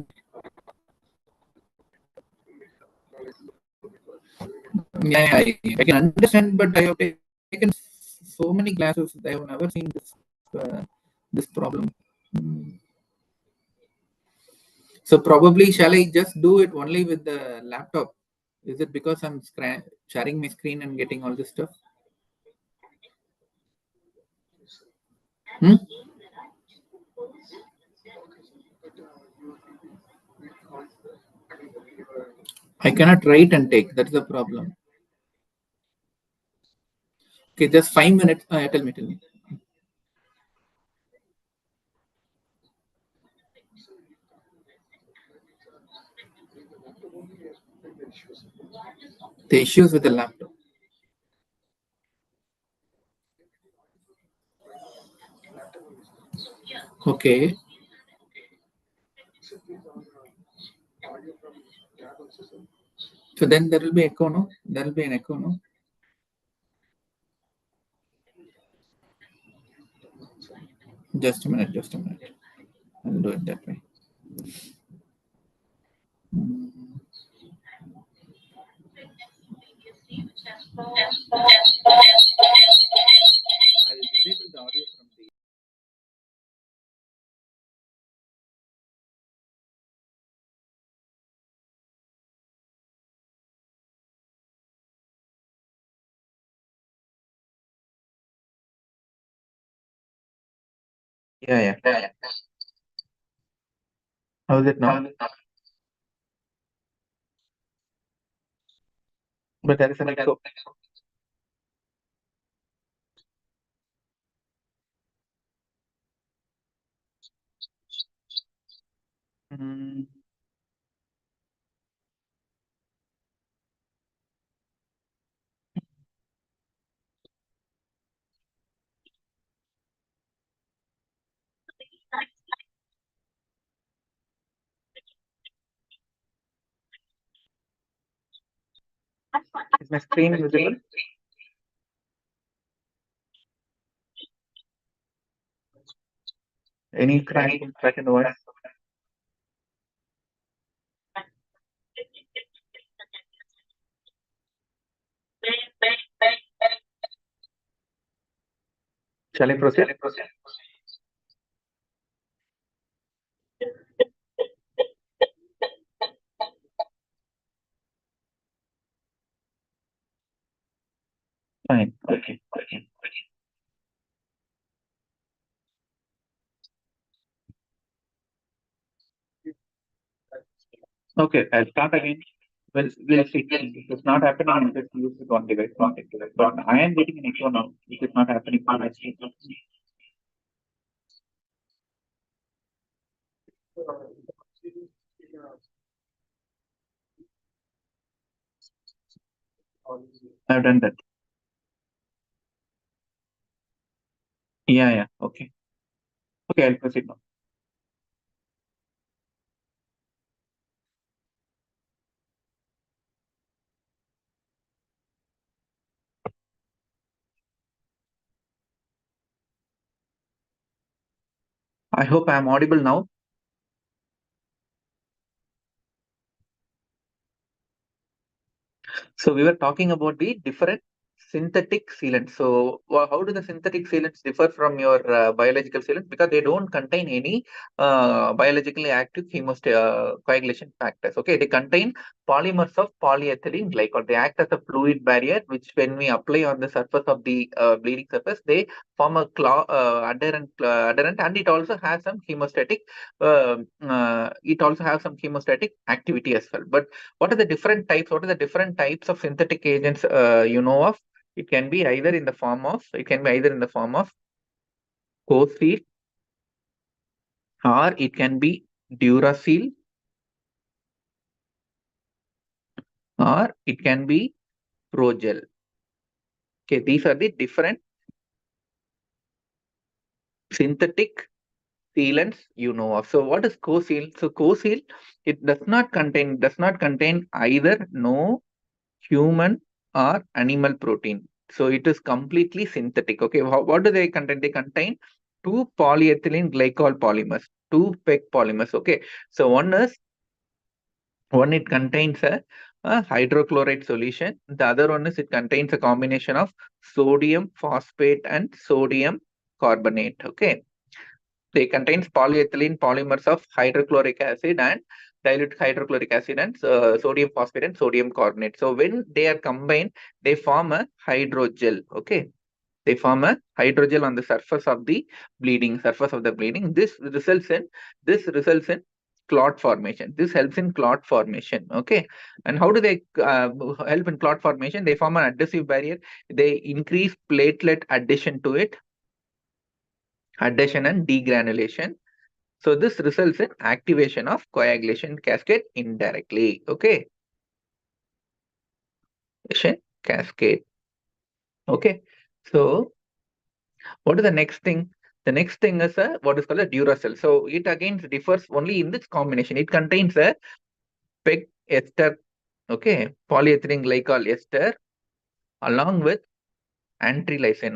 Yeah, I can understand, but I have taken so many classes. I have never seen this problem. Hmm. So probably, shall I just do it only with the laptop? Is it because I'm sharing my screen and getting all this stuff? Hmm? I cannot write and take. That's the problem. Okay, just 5 minutes. Tell me. The issues with the laptop. Okay. So then there will be echo, no? There will be an echo, no? Just a minute. Just a minute. I'll do it that way. Hmm. I'll disable the audio from the. Yeah. How is it now? But there is an echo. Hmm. Is my screen visible? Any crack in the voice? Shall I proceed? Fine. Okay. Okay. I'll start again. We'll see. If it's not happening, I'll just use the one device, contact device. But I am getting an echo now. If it's not happening, I see. I've done that. Yeah. Okay. Okay, I'll proceed now. I hope I'm audible now. So we were talking about the different synthetic sealants. So how do the synthetic sealants differ from your biological sealants? Because they don't contain any biologically active coagulation factors. Okay, they contain polymers of polyethylene glycol. They act as a fluid barrier, which when we apply on the surface of the bleeding surface, they form a adherent, and it also has some hemostatic. It also has some hemostatic activity as well. But what are the different types? What are the different types of synthetic agents you know of? It can be either in the form of co-seal, or it can be Duracell, or it can be Progel. Okay, these are the different synthetic sealants you know of. So what is co-seal? So co-seal, it does not contain either no human or animal protein. So it is completely synthetic. Okay, what do they contain? They contain two polyethylene glycol polymers, two PEG polymers. Okay, so one it contains a hydrochloride solution. The other one is it contains a combination of sodium phosphate and sodium carbonate. Okay, they contains polyethylene polymers of hydrochloric acid and dilute hydrochloric acid and sodium phosphate and sodium carbonate. So when they are combined, they form a hydrogel. Okay, they form a hydrogel on the surface of the bleeding. This results in clot formation. This helps in clot formation. Okay, and how do they help in clot formation? They form an adhesive barrier. They increase platelet adhesion and degranulation. So this results in activation of coagulation cascade indirectly. Okay, coagulation cascade. Okay, so what is the next thing? The next thing is what is called a Duracell. So it again differs only in this combination. It contains a PEG ester, okay, polyethylene glycol ester, along with anti-lysine.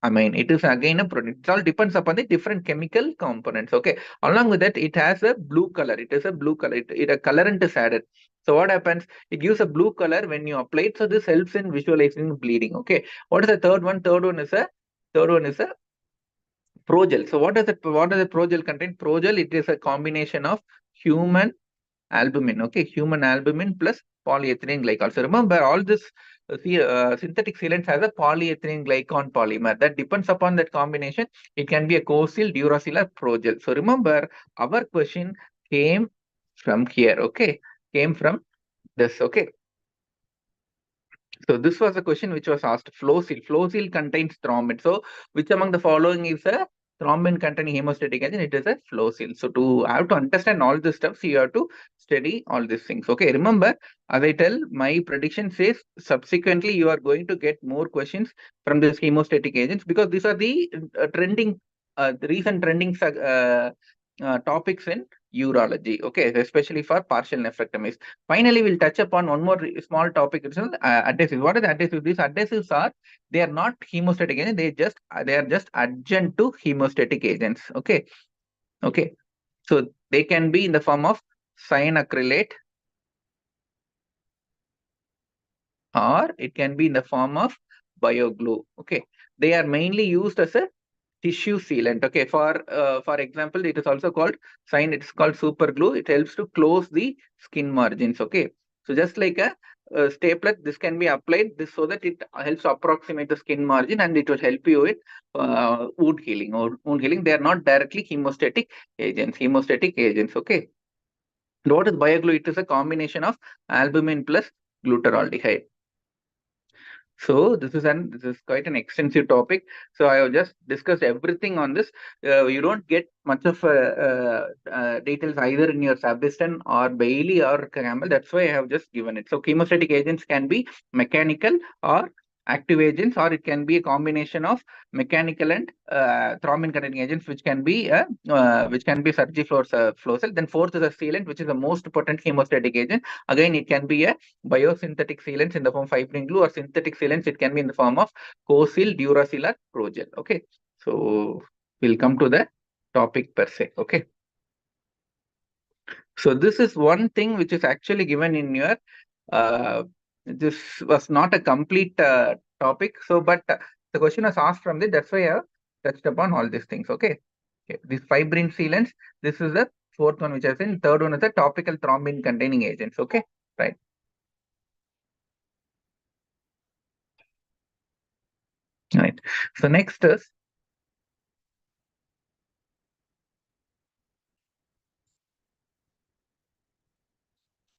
I mean, it is again a product. It all depends upon the different chemical components. Okay. Along with that, it has a blue color. It is a blue color. A colorant is added. So what happens? It gives a blue color when you apply it. So this helps in visualizing bleeding. Okay. What is the third one? Third one is a progel. So what does the progel contain? Progel, it is a combination of human albumin. Okay, human albumin plus polyethylene glycol. So remember, all this synthetic sealants has a polyethylene glycol polymer. That depends upon that combination. It can be a co-seal, Duracell, or Progel. So remember, our question came from here. Okay, came from this. Okay, so this was a question which was asked. Flow seal. Flow seal contains thrombin. So which among the following is a thrombin containing hemostatic agent? It is a flow seal. So to have to understand all this stuff, so you have to study all these things. Okay, remember, as I tell, my prediction says subsequently you are going to get more questions from these hemostatic agents, because these are the the recent trending topics in urology. Okay, especially for partial nephrectomies. Finally, we'll touch upon one more small topic. It's adhesives. What are the adhesives? These adhesives they are not hemostatic agents. They are just adjunct to hemostatic agents. Okay. Okay. So they can be in the form of cyanacrylate, or it can be in the form of bioglue. Okay. They are mainly used as a tissue sealant. Okay, for example, it is also called it's called super glue. It helps to close the skin margins. Okay, so just like a stapler, this can be applied this so that it helps approximate the skin margin, and it will help you with wound healing. They are not directly hemostatic agents. Okay, what is bioglue? It is a combination of albumin plus glutaraldehyde. So this is quite an extensive topic. So I have just discussed everything on this. You don't get much of details either in your Sabiston or Bailey or Campbell. That's why I have just given it. So chemostatic agents can be mechanical or active agents, or it can be a combination of mechanical and thrombin containing agents, which can be Sergi flow cell. Then fourth is a sealant, which is the most potent chemostatic agent. Again, it can be a biosynthetic sealants in the form of fibrin glue, or synthetic sealants, it can be in the form of co-seal, Duracell, or Progel. Okay, so we'll come to the topic per se. Okay, so this is one thing which is actually given in your this was not a complete topic. So, but the question was asked from this. That's why I have touched upon all these things. Okay, okay. These fibrin sealants. This is the fourth one which I said. Third one is the topical thrombin containing agents. Okay, right. Right. So next is,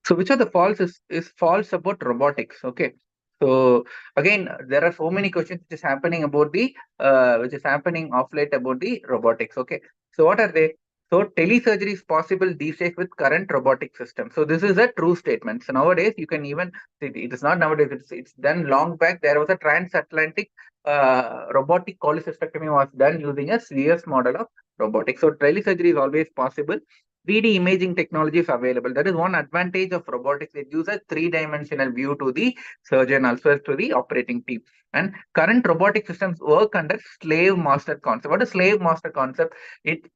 so which are the false is false about robotics. Okay. So again, there are so many questions which is happening about the which is happening of late about the robotics. Okay. So what are they? So telesurgery is possible these days with current robotic system. So this is a true statement. So nowadays you can even, it is not nowadays, it's done long back. There was a transatlantic robotic cholecystectomy was done using a CS model of robotics. So telesurgery is always possible. 3D imaging technology is available. That is one advantage of robotics. It gives a three-dimensional view to the surgeon, also to the operating team. And current robotic systems work under slave master concept. What is slave master concept? It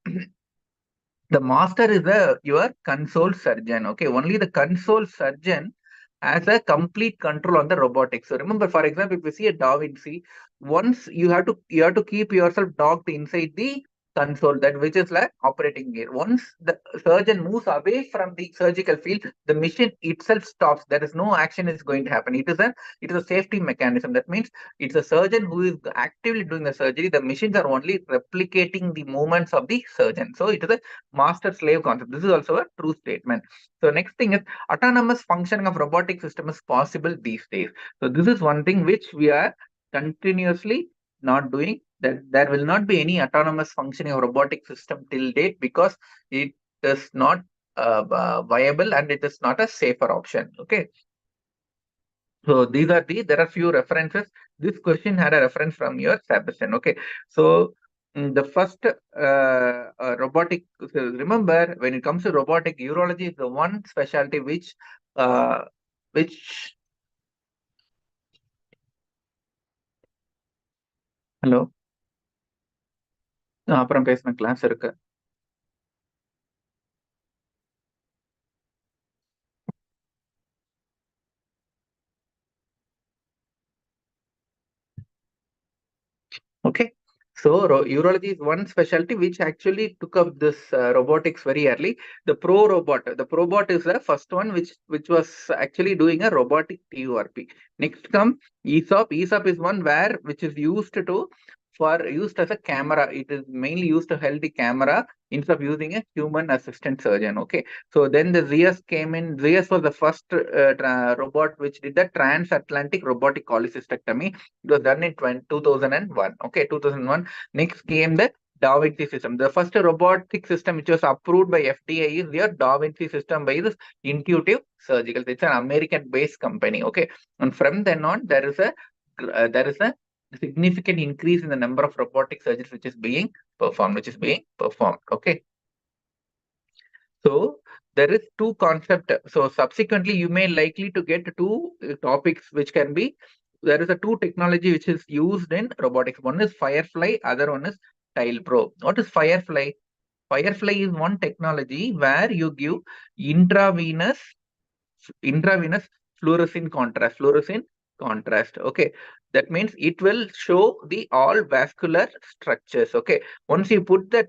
the master is your console surgeon. Okay, only the console surgeon has a complete control on the robotics. So remember, for example, if you see a Da Vinci, once you have to keep yourself docked inside the console, that which is like operating gear. Once the surgeon moves away from the surgical field, the machine itself stops. There is no action is going to happen. It is a safety mechanism. That means it's a surgeon who is actively doing the surgery. The machines are only replicating the movements of the surgeon. So it is a master slave concept. This is also a true statement. So next thing is, autonomous functioning of robotic system is possible these days. So this is one thing which we are continuously not doing. That there will not be any autonomous functioning of robotic system till date, because it is not viable and it is not a safer option. Okay. So there are few references. This question had a reference from your Sebastian. Okay. So the first robotic, so remember, when it comes to robotic, urology is the one specialty uh, which, hello, அப்புறம் பேசின class இருக்கு. Okay. So urology is one specialty which actually took up this robotics very early. The probot is the first one which was actually doing a robotic TURP. Next come ESOP. ESOP is one which is used as a camera. It is mainly used to hold the camera instead of using a human assistant surgeon. Okay. So then the ZS came in. ZS was the first robot which did the transatlantic robotic cholecystectomy. It was done in 2001. Okay, 2001. Next came the Da Vinci system. The first robotic system which was approved by FDA is your Da Vinci system by this Intuitive Surgical. It's an American-based company. Okay, and from then on, there is a significant increase in the number of robotic surgeries which is being performed. Okay. So there is two concept. So subsequently, you may likely to get two topics which can be, there is a two technology which is used in robotics. One is Firefly, other one is Tile Pro. What is Firefly? Firefly is one technology where you give intravenous intravenous fluorescent contrast. Okay, that means it will show the all vascular structures. Okay, once you put that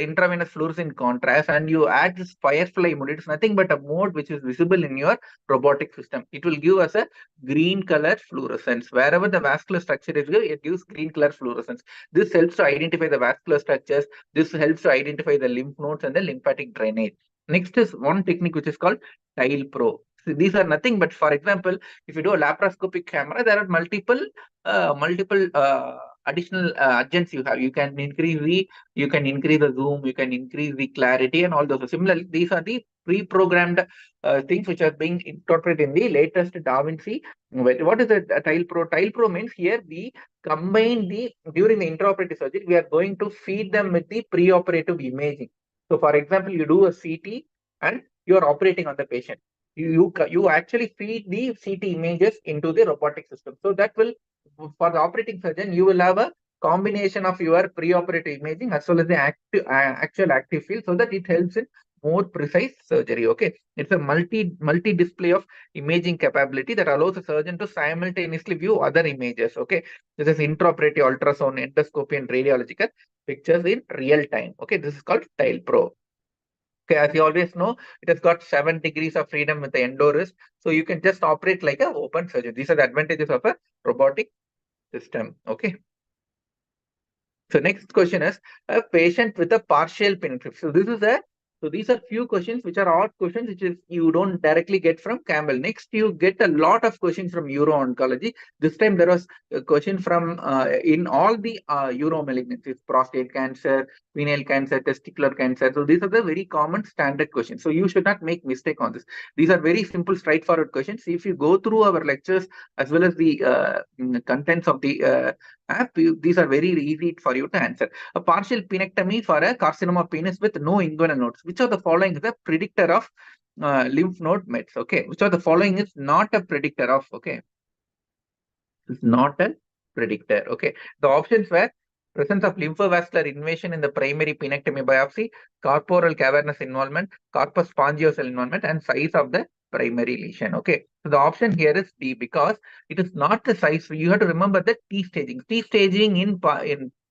intravenous fluorescent contrast and you add this Firefly mode, it's nothing but a mode which is visible in your robotic system. It will give us a green color fluorescence wherever the vascular structure is. It gives green color fluorescence. This helps to identify the vascular structures. This helps to identify the lymph nodes and the lymphatic drainage. Next is one technique which is called Tile Pro. So these are nothing but, for example, if you do a laparoscopic camera, there are multiple additional adjuncts you have. You can increase the zoom, you can increase the clarity, and all those. So similarly, these are the pre-programmed things which are being incorporated in the latest DaVinci. What is a Tile Pro? Tile Pro means here we combine during the intraoperative surgery, we are going to feed them with the preoperative imaging. So, for example, you do a CT and you are operating on the patient. You actually feed the CT images into the robotic system. So that will, for the operating surgeon, you will have a combination of your preoperative imaging as well as the actual active field, so that it helps in more precise surgery. Okay, it's a multi display of imaging capability that allows the surgeon to simultaneously view other images. Okay, this is intraoperative ultrasound, endoscopy, and radiological pictures in real time. Okay, this is called Tile Pro. Okay, as you always know, it has got 7 degrees of freedom with the endorist. So you can just operate like an open surgeon. These are the advantages of a robotic system. Okay. So next question is a patient with a partial penetrance. So these are few questions which are odd questions, which is you don't directly get from Campbell. Next, you get a lot of questions from uro-oncology. This time there was a question from in all the uro malignancies: prostate cancer, renal cancer, testicular cancer. So these are the very common standard questions. So you should not make mistake on this. These are very simple, straightforward questions. If you go through our lectures as well as the contents of the app, these are very easy for you to answer. A partial penectomy for a carcinoma penis with no inguinal nodes. Which of the following is a predictor of lymph node mets? Okay, which of the following is not a predictor of? Okay, it's not a predictor. Okay, the options were presence of lymphovascular invasion in the primary penectomy biopsy, corporal cavernous involvement, corpus spongiosal involvement, and size of the primary lesion. Okay, so the option here is D, because it is not the size. You have to remember the T staging. T staging in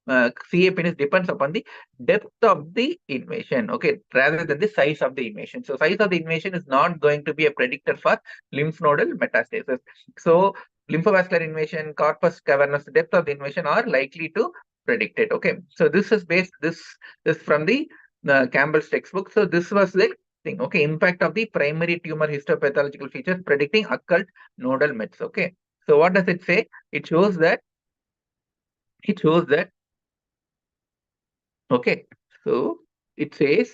CA penis depends upon the depth of the invasion, okay, rather than the size of the invasion. So size of the invasion is not going to be a predictor for lymph nodal metastasis. So lymphovascular invasion, corpus cavernous, depth of the invasion are likely to predict it. Okay, so this is this from the Campbell's textbook. So this was the thing. Okay, impact of the primary tumor histopathological features predicting occult nodal mets. Okay, so what does it say? It shows that okay, so it says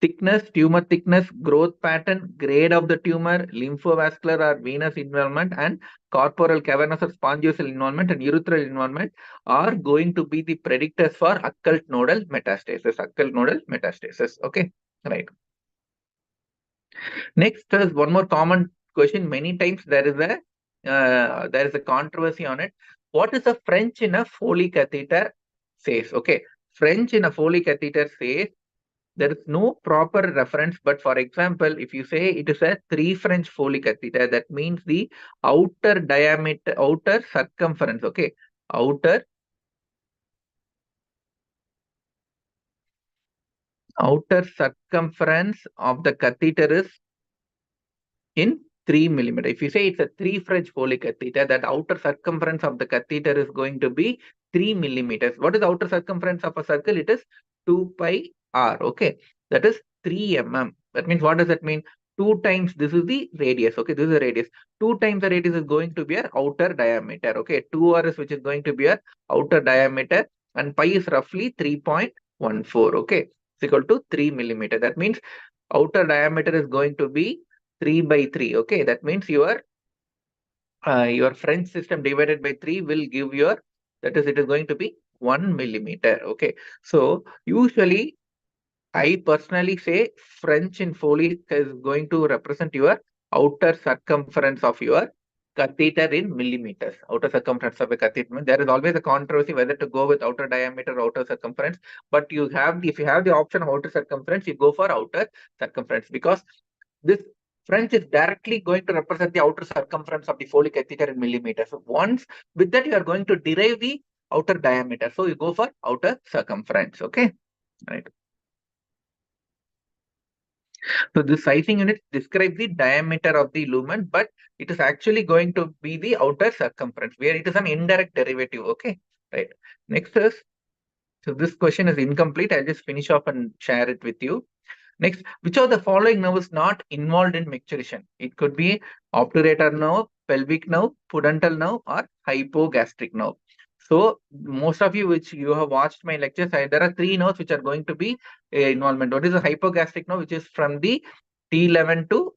thickness, tumor thickness, growth pattern, grade of the tumor, lymphovascular or venous involvement, and corporal cavernous or spongiosal involvement and urethral involvement are going to be the predictors for occult nodal metastasis. Okay, right. Next is one more common question. Many times there is a controversy on it. What is a French in a Foley catheter says? Okay, French in a Foley catheter says there is no proper reference, but for example, if you say it is a 3 French Foley catheter, that means the outer diameter, outer circumference, okay, outer circumference of the catheter is in 3 millimeter. If you say it's a 3 French Foley catheter, that outer circumference of the catheter is going to be 3 millimeters. What is the outer circumference of a circle? It is 2 pi r. Okay, that is 3 mm. That means, what does that mean? 2 times this is the radius. Okay, this is the radius. 2 times the radius is going to be our outer diameter. Okay, 2r is which is going to be our outer diameter, and pi is roughly 3.14. Okay, it's equal to 3 millimeter. That means outer diameter is going to be 3 by 3. Okay, that means your French system divided by 3 will give your, that is, it is going to be 1 millimeter. Okay, so usually I personally say French in Foley is going to represent your outer circumference of your catheter in millimeters. Outer circumference of a catheter. There is always a controversy whether to go with outer diameter or outer circumference. But if you have the option of outer circumference, you go for outer circumference, because this French is directly going to represent the outer circumference of the Foley catheter in millimeters. So once with that, you are going to derive the outer diameter. So you go for outer circumference. Okay, right. So this sizing unit describes the diameter of the lumen, but it is actually going to be the outer circumference, where it is an indirect derivative. Okay, right. Next is, so this question is incomplete. I'll just finish off and share it with you. Next, which of the following nerve is not involved in micturition? It could be obturator nerve, pelvic nerve, pudendal nerve, or hypogastric nerve. So most of you which you have watched my lectures, there are three nerves which are going to be involvement. What is the hypogastric nerve, which is from the T11 to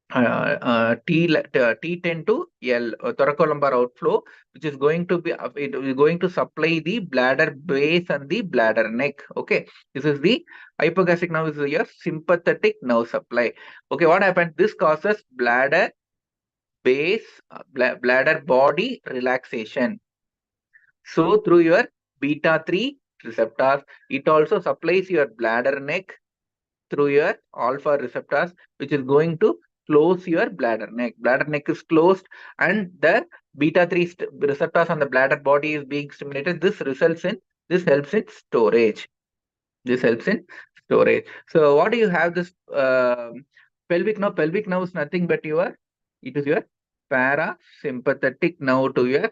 T10 to L, thoracolumbar outflow, which is going to be it is going to supply the bladder base and the bladder neck. Okay, this is the hypogastric nerve, is your sympathetic nerve supply. Okay, what happens? This causes bladder base, bladder body relaxation. So through your beta 3 receptors, it also supplies your bladder neck through your alpha receptors, which is going to close your bladder neck. Bladder neck is closed, and the beta 3 receptors on the bladder body is being stimulated. This helps in storage. This helps in storage. So what do you have this pelvic nerve? Pelvic nerve is nothing but it is your parasympathetic nerve to your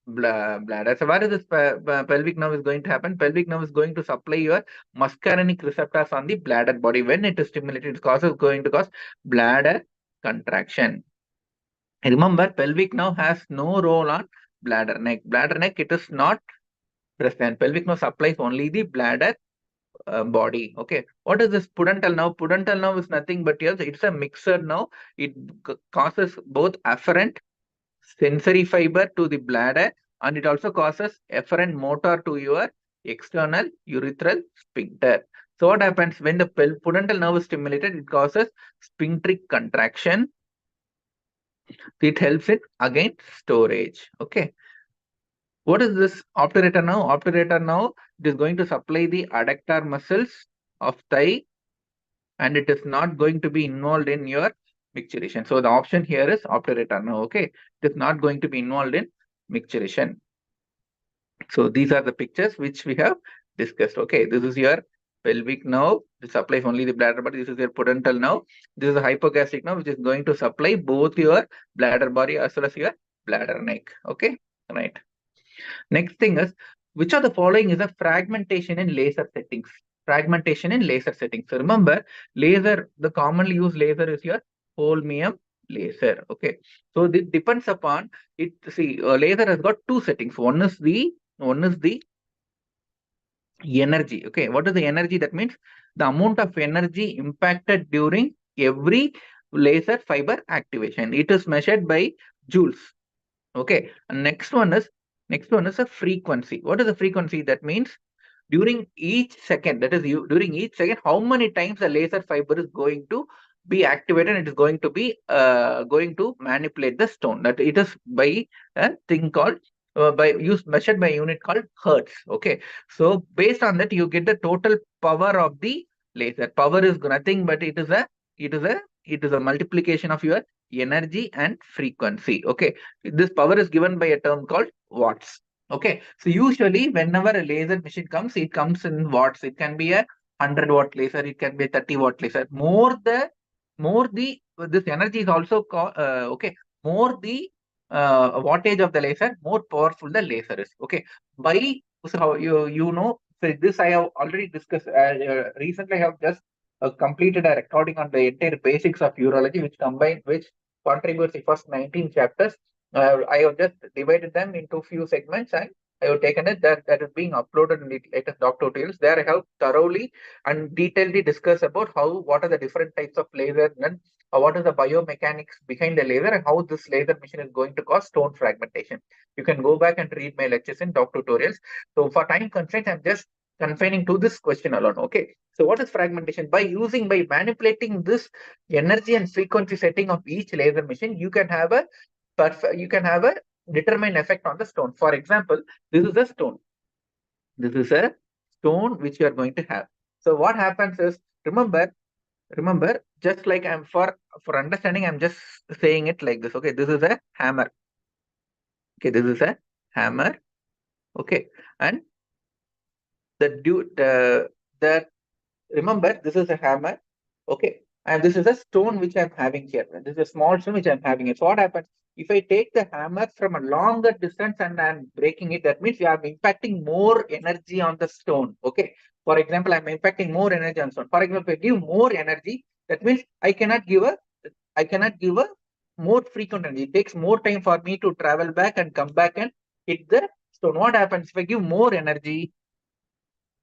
bladder. So what is this pelvic nerve is going to happen? Pelvic nerve is going to supply your muscarinic receptors on the bladder body. When it is stimulated, it going to cause bladder contraction. Remember, pelvic nerve has no role on bladder neck. Bladder neck, it is not present. Pelvic nerve supplies only the bladder body. Okay, what is this pudendal nerve? Pudendal nerve is nothing but it's a mixer nerve. It causes both afferent sensory fiber to the bladder, and it also causes efferent motor to your external urethral sphincter. So what happens when the pudendal nerve is stimulated? It causes sphincteric contraction. It helps it again storage. Okay. What is this obturator nerve? Obturator nerve, it is going to supply the adductor muscles of thigh, and it is not going to be involved in your micturition. So the option here is obturator nerve. Okay, it is not going to be involved in micturition. So these are the pictures which we have discussed. Okay, this is your pelvic nerve, which supplies only the bladder body. This is your pudendal nerve. This is a hypogastric nerve, which is going to supply both your bladder body as well as your bladder neck. Okay, right. Next thing is, which of the following is a fragmentation in laser settings? Fragmentation in laser settings. So remember, laser, the commonly used laser is your holmium laser. Okay, so this depends upon it. See, laser has got two settings. One is the energy. Okay, what is the energy? That means the amount of energy impacted during every laser fiber activation. It is measured by joules. Okay, and next one is a frequency. What is the frequency? That means during each second, that is during each second, how many times the laser fiber is going to be activated, and it is going to be going to manipulate the stone. That it is by a thing called measured by a unit called hertz. Okay, so based on that, you get the total power of the laser. Power is nothing but it is a multiplication of your energy and frequency. Okay, this power is given by a term called watts. Okay, so usually whenever a laser machine comes, it comes in watts. It can be a 100-watt laser, it can be a 30-watt laser. More the this energy is also okay. More the wattage of the laser, more powerful the laser is. Okay, by so how you know, so this I have already discussed. Recently, I have just completed a recording on the entire basics of urology, which contributes the first 19 chapters. I have just divided them into few segments, and I have taken it that is being uploaded in the latest DocTutorials. There I have thoroughly and detailedly discussed about what are the different types of laser, and what is the biomechanics behind the laser, and how this laser machine is going to cause stone fragmentation. You can go back and read my lectures in DocTutorials. So for time constraints, I'm just confining to this question alone. Okay. So what is fragmentation? By manipulating this energy and frequency setting of each laser machine, you can have a determined effect on the stone. For example, this is a stone. This is a stone which you are going to have. So what happens is, remember, just like I'm for understanding, I'm just saying it like this. Okay, this is a hammer. Okay, this is a hammer. Okay, and remember, this is a hammer. Okay, and this is a stone which I'm having here. This is a small stone which I'm having here. So what happens? If I take the hammer from a longer distance and I'm breaking it, that means I'm impacting more energy on the stone. Okay. For example, I'm impacting more energy on stone. For example, if I give more energy, that means I cannot give a more frequent energy. It takes more time for me to travel back and come back and hit the stone. What happens if I give more energy?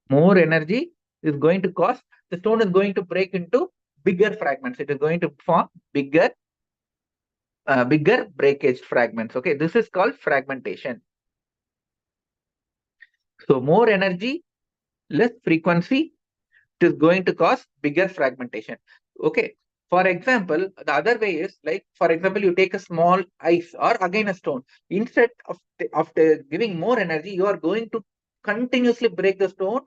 More energy is going to cause the stone is going to break into bigger fragments. It is going to form bigger breakage fragments. Okay, this is called fragmentation. So more energy, less frequency, it is going to cause bigger fragmentation. Okay. For example, the other way is like, for example, you take a small ice or again a stone. Instead of giving more energy, you are going to continuously break the stone,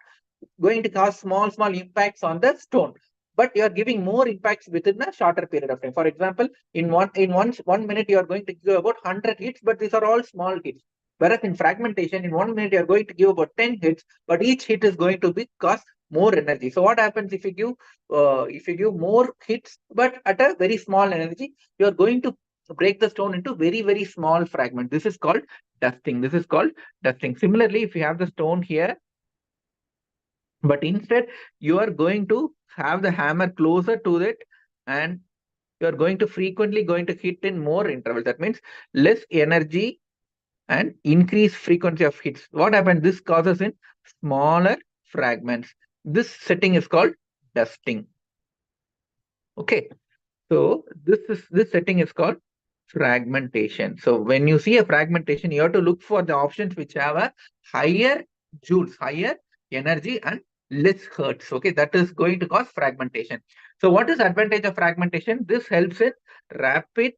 going to cause small impacts on the stone. But you are giving more impacts within a shorter period of time. For example, in one minute, you are going to give about 100 hits, but these are all small hits. Whereas in fragmentation, in 1 minute, you are going to give about 10 hits, but each hit is going to be cause more energy. So what happens if you give more hits, but at a very small energy, you are going to break the stone into very small fragments. This is called dusting. This is called dusting. Similarly, if you have the stone here, but instead you are going to have the hammer closer to it, and you are going to frequently going to hit in more intervals. That means less energy and increase frequency of hits. What happens? This causes in smaller fragments. This setting is called dusting. Okay. So this setting is called fragmentation. So when you see a fragmentation, you have to look for the options which have a higher joules, higher energy and less hertz. Okay, that is going to cause fragmentation. So what is advantage of fragmentation? This helps in rapid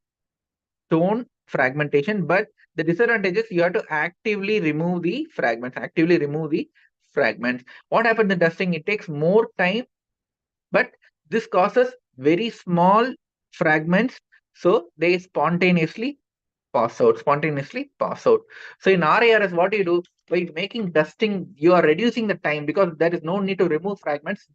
stone fragmentation, but the disadvantage is you have to actively remove the fragments, What happens in dusting? It takes more time, but this causes very small fragments, so they spontaneously pass out. So in RARS, what do you do? By making dusting, you are reducing the time because there is no need to remove fragments.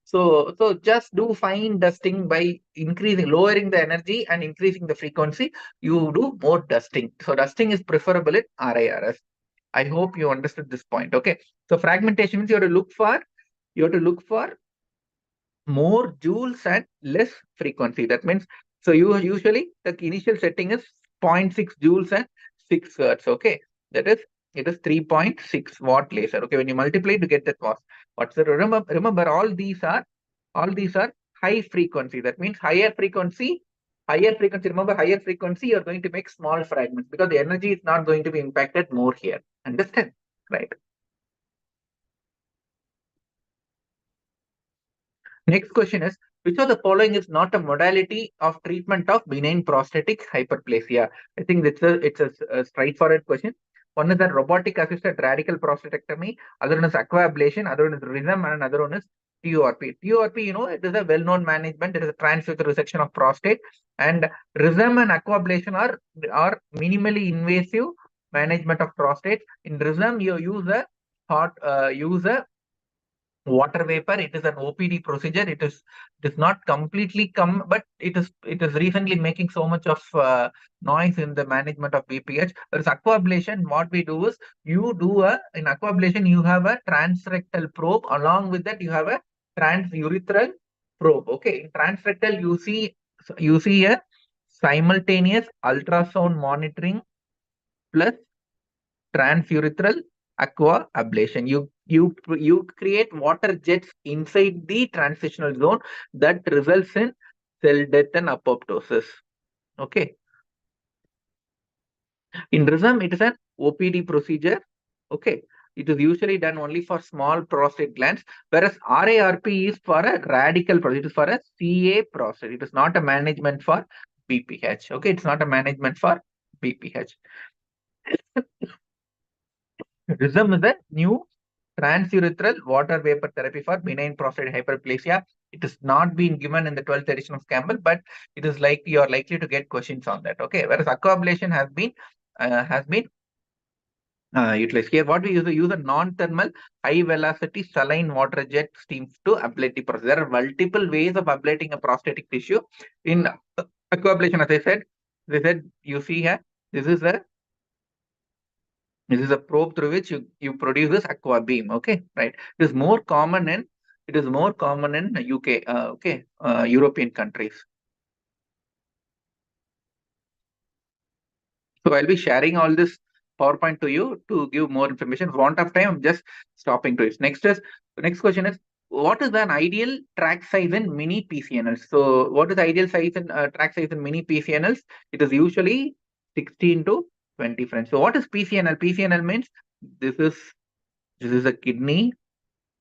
So just do fine dusting by lowering the energy and increasing the frequency. You do more dusting. So dusting is preferable in RARS. I hope you understood this point. Okay. So fragmentation means you have to look for more joules and less frequency. That means, so you usually the initial setting is 0.6 joules and 6 hertz. Okay, that is, it is 3.6 watt laser. Okay, when you multiply to get that watt. What's the remember all these are high frequency. That means higher frequency. Remember, higher frequency, you're going to make small fragments because the energy is not going to be impacted more here. Understand? Right. Next question is, which of the following is not a modality of treatment of benign prostatic hyperplasia? I think it's a straightforward question. One is that robotic assisted radical prostatectomy, other one is aquablation, other one is RISM, and another one is TURP. TURP, it is a well-known management. It is a transurethral resection of prostate, and RISM and aquablation are minimally invasive management of prostate. In RISM, you use a water vapor. It is an OPD procedure. It is not completely but it is recently making so much of noise in the management of BPH. Whereas aquablation, what we do is in aquablation you have a transrectal probe. Along with that, you have a transurethral probe. Okay, in transrectal you see a simultaneous ultrasound monitoring plus transurethral aqua ablation. You create water jets inside the transitional zone that results in cell death and apoptosis. Okay. In RISM, it is an OPD procedure. Okay. It is usually done only for small prostate glands, whereas RARP is for a radical prostate. It is for a CA prostate. It is not a management for BPH. Okay. It's not a management for BPH. RISM is a new transurethral water vapor therapy for benign prostate hyperplasia. It has not been given in the 12th edition of Campbell, but it is like you are likely to get questions on that. Okay, whereas aquablation has been utilize. Here, what we use a non-thermal, high-velocity saline water jet steam to ablate the prostate. There are multiple ways of ablating a prostatic tissue. In aquablation, as I said, you see here, this is a probe through which you produce this aqua beam. Okay, right. It is more common in UK, European countries. So I'll be sharing all this PowerPoint to you to give more information. For want of time, I'm just stopping to it. Next question is, what is an ideal track size in mini PCNLs? So what is the ideal size in track size in mini PCNLs? It is usually 16 to 20 French. So what is PCNL? PCNL means this is a kidney.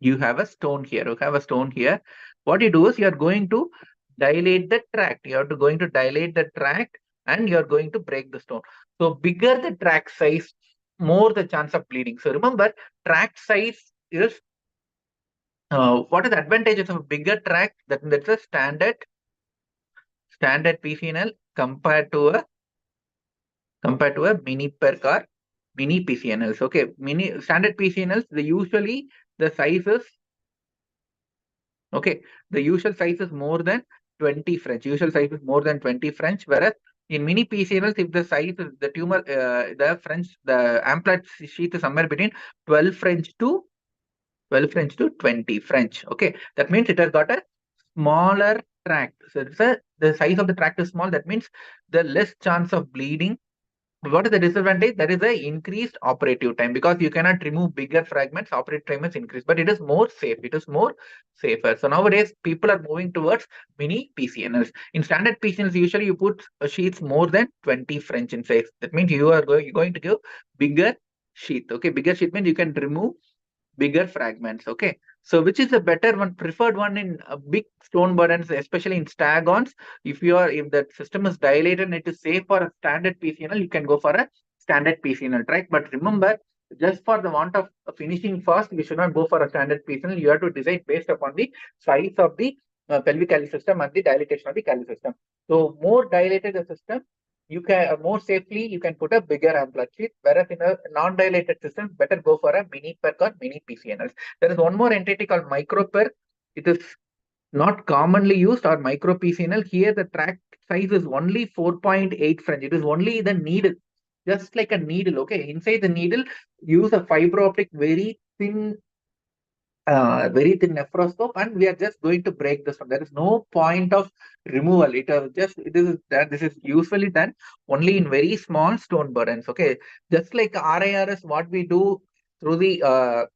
You have a stone here. You have a stone here. What you do is you are going to dilate the tract. You are going to dilate the tract and you are going to break the stone. So bigger the tract size, more the chance of bleeding. So remember, tract size is what is the advantages of a bigger tract? That's a standard PCNL compared to a mini perc or mini PCNLs. Okay, mini standard PCNLs, the size is okay. The usual size is more than 20 French. Usual size is more than 20 French, whereas in mini PCNLs, if the size is the tumor, the amplat sheath is somewhere between 12 French to 20 French. Okay, that means it has got a smaller tract. So the size of the tract is small. That means the less chance of bleeding. What is the disadvantage? That is the increased operative time, because you cannot remove bigger fragments. Operative time is increased, but it is more safe. It is more safer. So nowadays people are moving towards mini PCNLs. In standard PCNLs, usually you put sheets more than 20 French in size. That means you're going to give bigger sheath. Okay, bigger sheath means you can remove bigger fragments. Okay, so which is the better one, preferred one in big stone burdens, especially in stag-ons? If the system is dilated and it is safe for a standard PCNL, you can go for a standard PCNL, right? But remember, just for the want of finishing fast, you should not go for a standard PCNL. You have to decide based upon the size of the pelvic cali system and the dilatation of the cali system. So more dilated the system, you can more safely you can put a bigger amplat sheath, whereas in a non-dilated system, better go for a mini perc or mini PCNLs. There is one more entity called micro perc. It is not commonly used, or micro PCNL. Here the tract size is only 4.8 French. It is only the needle, just like a needle. Okay, inside the needle, use a fiber optic, very thin nephroscope, and we are just going to break the stone. There is no point of removal. This is usually done only in very small stone burdens. Okay, just like RIRS, what we do through the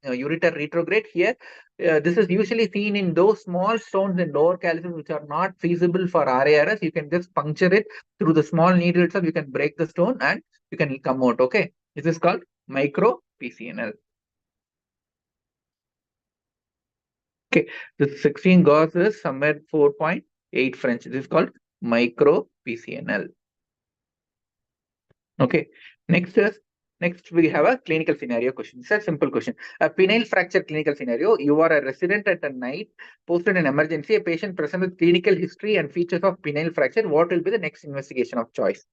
ureter retrograde here. This is usually seen in those small stones in lower calyces which are not feasible for RIRS. You can just puncture it through the small needle itself. You can break the stone and you can come out. Okay, this is called micro PCNL. Okay, the 16 gauge is somewhere 4.8 French. This is called micro PCNL. Okay, next we have a clinical scenario question. It's a simple question. A penile fracture clinical scenario. You are a resident at a night, posted an emergency. A patient presents with clinical history and features of penile fracture. What will be the next investigation of choice?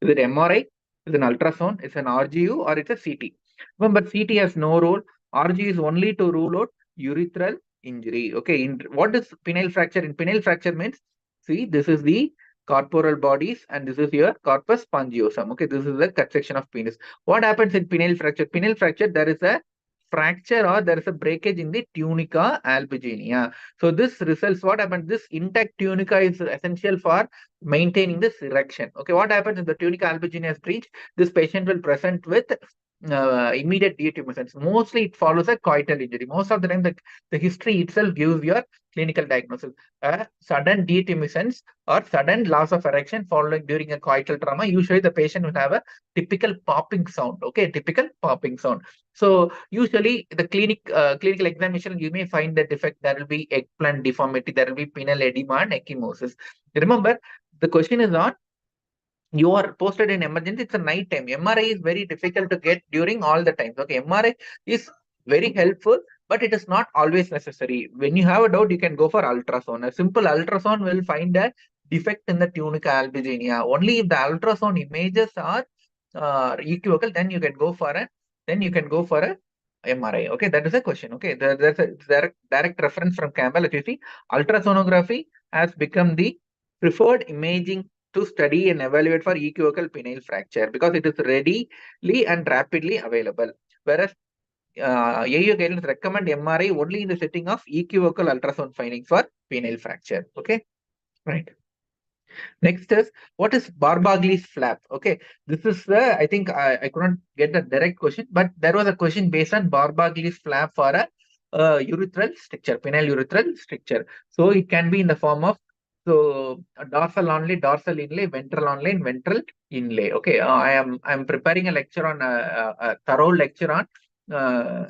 Is it MRI? Is it an ultrasound? Is it an RGU, or it's a CT? Remember, CT has no role. RGU is only to rule out urethral injury. Okay, what is penile fracture? In penile fracture means, see, this is the corporal bodies and this is your corpus spongiosum. Okay, this is the cut section of penis. What happens in penile fracture? Penile fracture, there is a fracture or there is a breakage in the tunica albuginea. So this results, what happens? This intact tunica is essential for maintaining this erection. Okay, what happens if the tunica albuginea is breached? This patient will present with immediate detumescence. Mostly it follows a coital injury. Most of the time, the history itself gives your clinical diagnosis. Sudden detumescence or sudden loss of erection following during a coital trauma. Usually the patient will have a typical popping sound. Okay, typical popping sound. So usually the clinical examination, you may find the defect. There will be eggplant deformity. There will be penile edema and ecchymosis. Remember, the question is not you are posted in emergency, it's a night time. MRI is very difficult to get during all the times. Okay, MRI is very helpful, but it is not always necessary. When you have a doubt, you can go for ultrasound. A simple ultrasound will find a defect in the tunica albuginea. Only if the ultrasound images are equivocal, then you can go for a then you can go for a MRI. Okay, that is a question. Okay, there's a direct reference from Campbell. If you see, ultrasonography has become the preferred imaging to study and evaluate for equivocal penile fracture because it is readily and rapidly available. Whereas AU guidelines recommend MRI only in the setting of equivocal ultrasound findings for penile fracture. Okay, right. Next is, what is Barbagli's flap? Okay, this is the, I think I couldn't get the direct question, but there was a question based on Barbagli's flap for a urethral stricture, penile urethral stricture. So it can be in the form of, so dorsal only, dorsal inlay, ventral only, and ventral inlay. Okay, I'm preparing a lecture on a thorough lecture on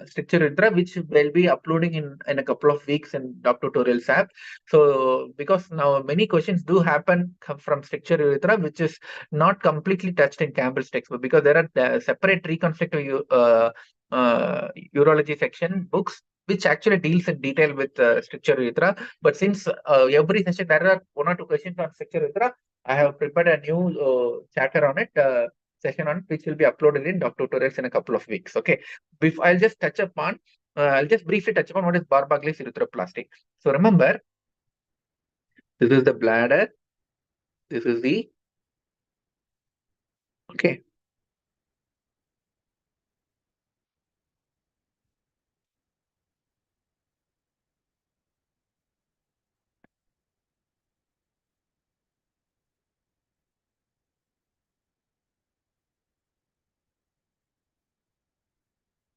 stricture urethra, which will be uploading in a couple of weeks in DocTutorials app. So because now many questions do happen from stricture urethra, which is not completely touched in Campbell's textbook, because there are separate reconstructive urology section books which actually deals in detail with stricture urethra. But since every session there are one or two questions on stricture urethra, I have prepared a new chapter on it. Session on which will be uploaded in DocTutorials in a couple of weeks. Okay, I'll just touch upon. I'll just briefly touch upon what is Barbagli's urethroplasty. So remember, this is the bladder. This is the, okay.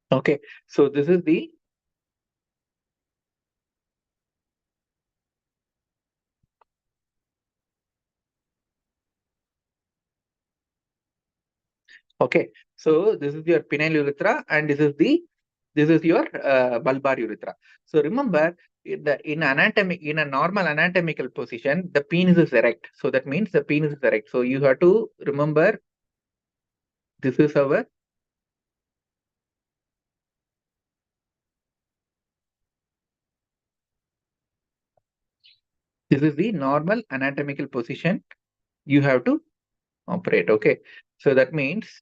Okay. So this is the, okay. So this is your penile urethra and this is your bulbar urethra. So remember, in a normal anatomical position, the penis is erect. So that means the penis is erect. So you have to remember, this is our, this is the normal anatomical position you have to operate. Okay. So that means,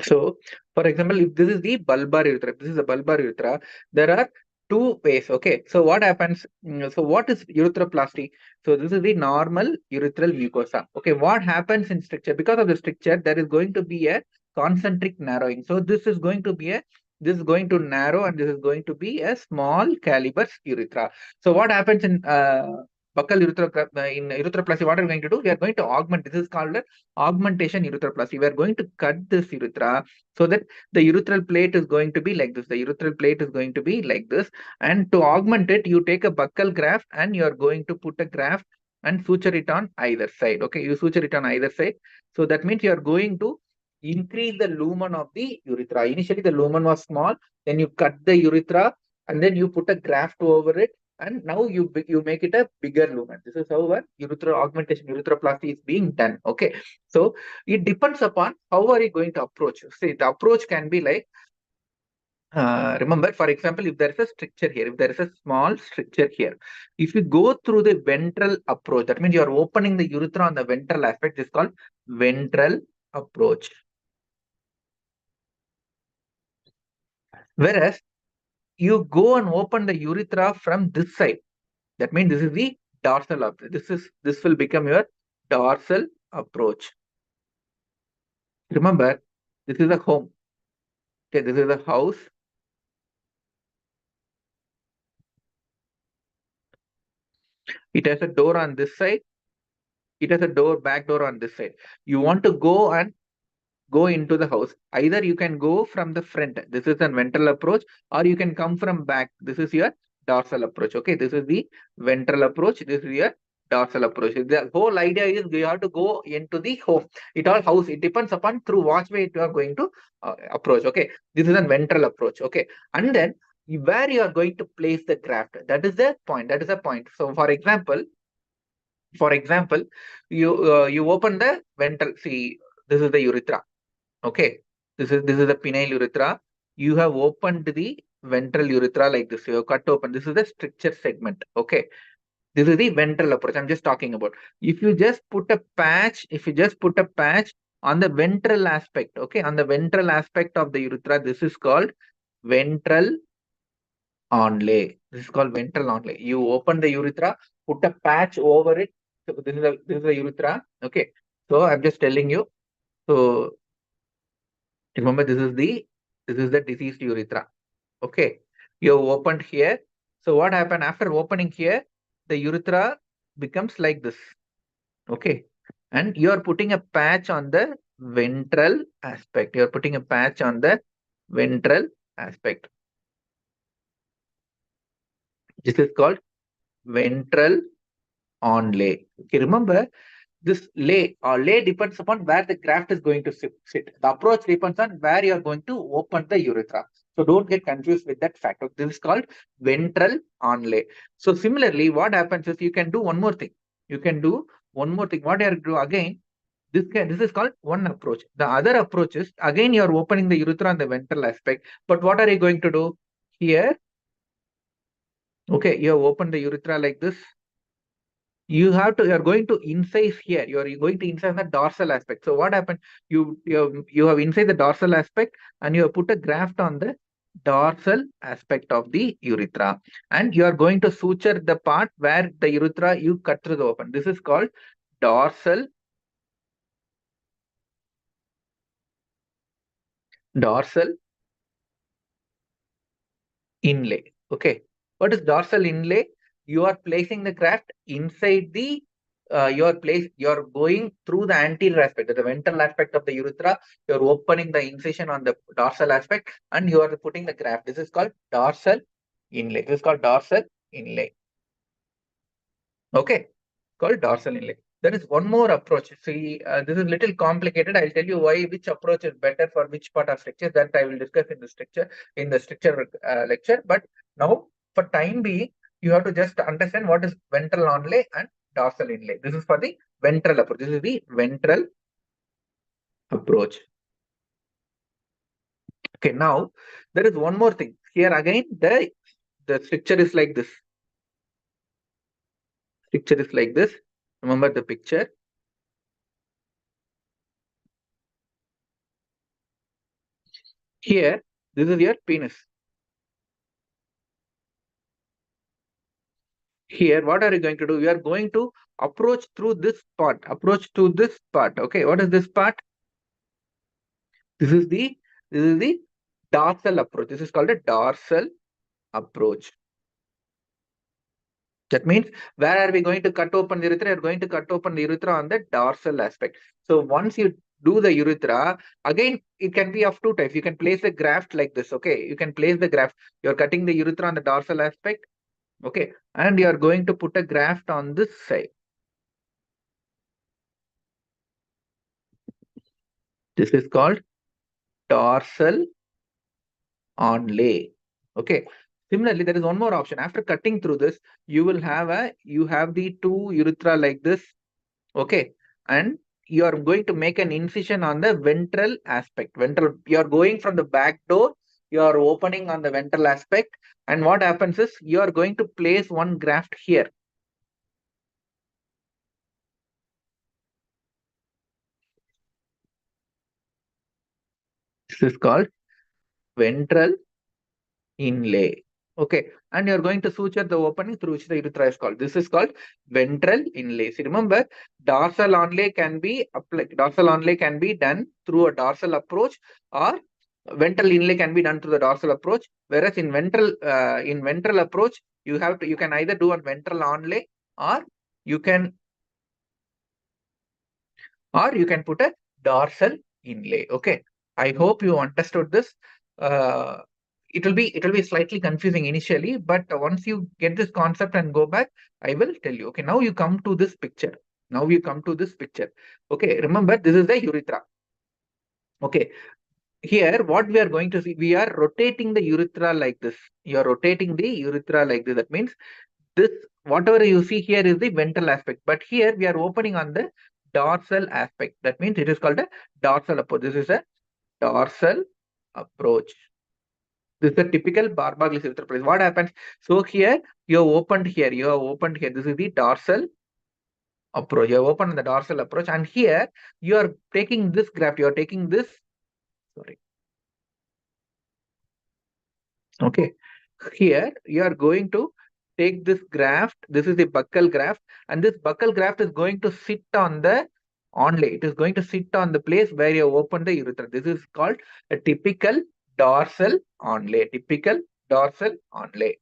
so, for example, if this is the bulbar urethra, this is the bulbar urethra, there are two ways. Okay. So, what happens? So, what is urethroplasty? So, this is the normal urethral mucosa. Okay. What happens in stricture? Because of the stricture, there is going to be a concentric narrowing. So, this is going to narrow and this is going to be a small caliber urethra. So, what happens in buccal urethroplasty? What are we going to do? We are going to augment. This is called augmentation urethroplasty. We are going to cut this urethra so that the urethral plate is going to be like this. The urethral plate is going to be like this. And to augment it, you take a buccal graft and you are going to put a graft and suture it on either side. Okay, you suture it on either side. So that means you are going to increase the lumen of the urethra. Initially, the lumen was small. Then you cut the urethra and then you put a graft over it, and now you make it a bigger lumen. This is how our urethral augmentation, urethroplasty is being done. Okay, so it depends upon how are you going to approach. See, the approach can be like, remember, for example, if there is a stricture here, if there is a small stricture here, if you go through the ventral approach, that means you are opening the urethra on the ventral aspect. This is called ventral approach. Whereas you go and open the urethra from this side, that means this is the dorsal approach. This will become your dorsal approach. Remember, this is a home. Okay, this is a house. It has a door on this side. It has a back door on this side. You want to go and go into the house. Either you can go from the front. This is a ventral approach, or you can come from back. This is your dorsal approach. Okay, this is the ventral approach. This is your dorsal approach. The whole idea is you have to go into the home. It all house. It depends upon through which way you are going to approach. Okay, this is a ventral approach. Okay, and then where you are going to place the graft. That is the point. That is the point. So, for example, you open the ventral. See, This is the urethra. Okay, this is the penile urethra. You have opened the ventral urethra like this. You have cut open. This is the stricture segment. Okay, this is the ventral approach. I'm just talking about. If you just put a patch, on the ventral aspect, okay, on the ventral aspect of the urethra, this is called ventral onlay. This is called ventral onlay. You open the urethra, put a patch over it. So this is the urethra. Okay. So I'm just telling you. So remember, this is the diseased urethra. Okay. You have opened here. So what happened after opening here? The urethra becomes like this. Okay. And you are putting a patch on the ventral aspect. You are putting a patch on the ventral aspect. This is called ventral onlay. Okay, remember this lay depends upon where the graft is going to sit. The approach depends on where you are going to open the urethra. So don't get confused with that fact. This is called ventral onlay. So similarly, what happens is you can do one more thing. You can do one more thing. What you are do again? This is called one approach. The other approach is again you are opening the urethra on the ventral aspect. But what are you going to do here? Okay, you have opened the urethra like this. You are going to incise here. You are going to incise the dorsal aspect. So what happened? You have incised the dorsal aspect and you have put a graft on the dorsal aspect of the urethra, and you are going to suture the part where the urethra you cut through the open. This is called dorsal inlay. Okay, what is dorsal inlay? You are placing the graft inside the you are going through the anterior aspect, the ventral aspect of the urethra. You are opening the incision on the dorsal aspect and you are putting the graft. This is called dorsal inlay. This is called dorsal inlay. Okay, called dorsal inlay. There is one more approach. See, this is little complicated. I'll tell you why which approach is better for which part of structure. That I will discuss in the structure lecture. But now, for time being, you have to just understand what is ventral onlay and dorsal inlay. This is for the ventral approach. This is the ventral approach. Okay, now there is one more thing. Here again, the structure is like this. Picture is like this. Remember the picture. Here, this is your penis. Here, what are you going to do? You are going to approach through this part. Approach to this part. Okay, what is this part? This is the dorsal approach. This is called a dorsal approach. That means where are we going to cut open the urethra? You're going to cut open the urethra on the dorsal aspect. So once you do the urethra, again, it can be of two types. You can place the graft like this. Okay, you can place the graft. You're cutting the urethra on the dorsal aspect. Okay, and you're going to put a graft on this side. This is called dorsal onlay. Okay. Similarly, there is one more option. After cutting through this, you have the two urethra like this. Okay, and you are going to make an incision on the ventral aspect. You are going from the back door. You are opening on the ventral aspect, and what happens is you are going to place one graft here. This is called ventral inlay. Okay, and you're going to suture the opening through which the urethra is called. This is called ventral inlay. See, remember, dorsal onlay can be applied. Dorsal onlay can be done through a dorsal approach, or ventral inlay can be done through the dorsal approach. Whereas in ventral approach, you can either do a ventral onlay, or you can put a dorsal inlay. Okay, I hope you understood this. It will be slightly confusing initially, but once you get this concept and go back, I will tell you. Okay, now you come to this picture. Okay, remember, this is the urethra. Okay, here what we are going to see, we are rotating the urethra like this. You are rotating the urethra like this. That means this, whatever you see here is the ventral aspect, but here we are opening on the dorsal aspect. That means it is called a dorsal approach. This is a dorsal approach. This is a typical Barbaglio approach. What happens? So here you have opened here. You have opened here. This is the dorsal approach. You have opened the dorsal approach, and here you are taking this graft. You are taking this. Sorry. Okay. Here you are going to take this graft. This is the buccal graft, and this buccal graft is going to sit on the onlay. It is going to sit on the place where you open the urethra. This is called a typical dorsal onlay. Typical dorsal onlay.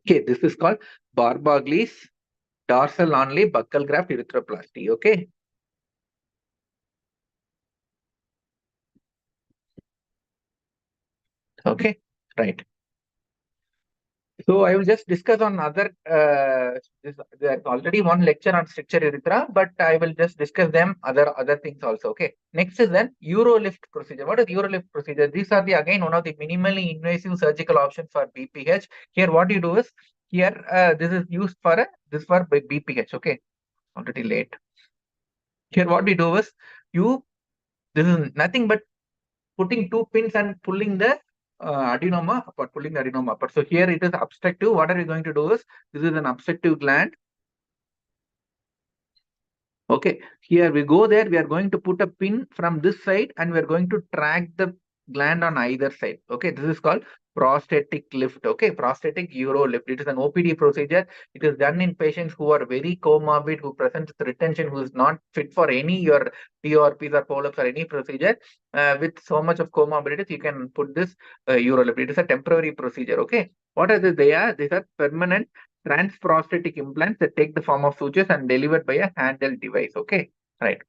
Okay, this is called Barbaglio's dorsal onlay buccal graft urethroplasty. Okay. Okay. Right. So I will just discuss on other. There's already one lecture on stricture urethra, but I will just discuss them other things also. Okay. Next is then urolift procedure. What is urolift procedure? These are the again one of the minimally invasive surgical options for BPH. Here, what you do is here this is used for this for BPH. Okay. Already late. Here, what we do is this is nothing but putting two pins and pulling the adenoma apart, pulling the adenoma apart. So here it is obstructive. What are we going to do is, this is an obstructive gland. Okay, here we go there. We are going to put a pin from this side and we are going to track the gland on either side. Okay, this is called prostatic lift. Okay, prostatic uro lift. It is an OPD procedure. It is done in patients who are very comorbid, who present with retention, who is not fit for any your TORPs or polyps or any procedure. With so much of comorbidities, you can put this uro lift. It is a temporary procedure. Okay, what are they are? These are permanent transprostatic implants that take the form of sutures and delivered by a handheld device. Okay, right.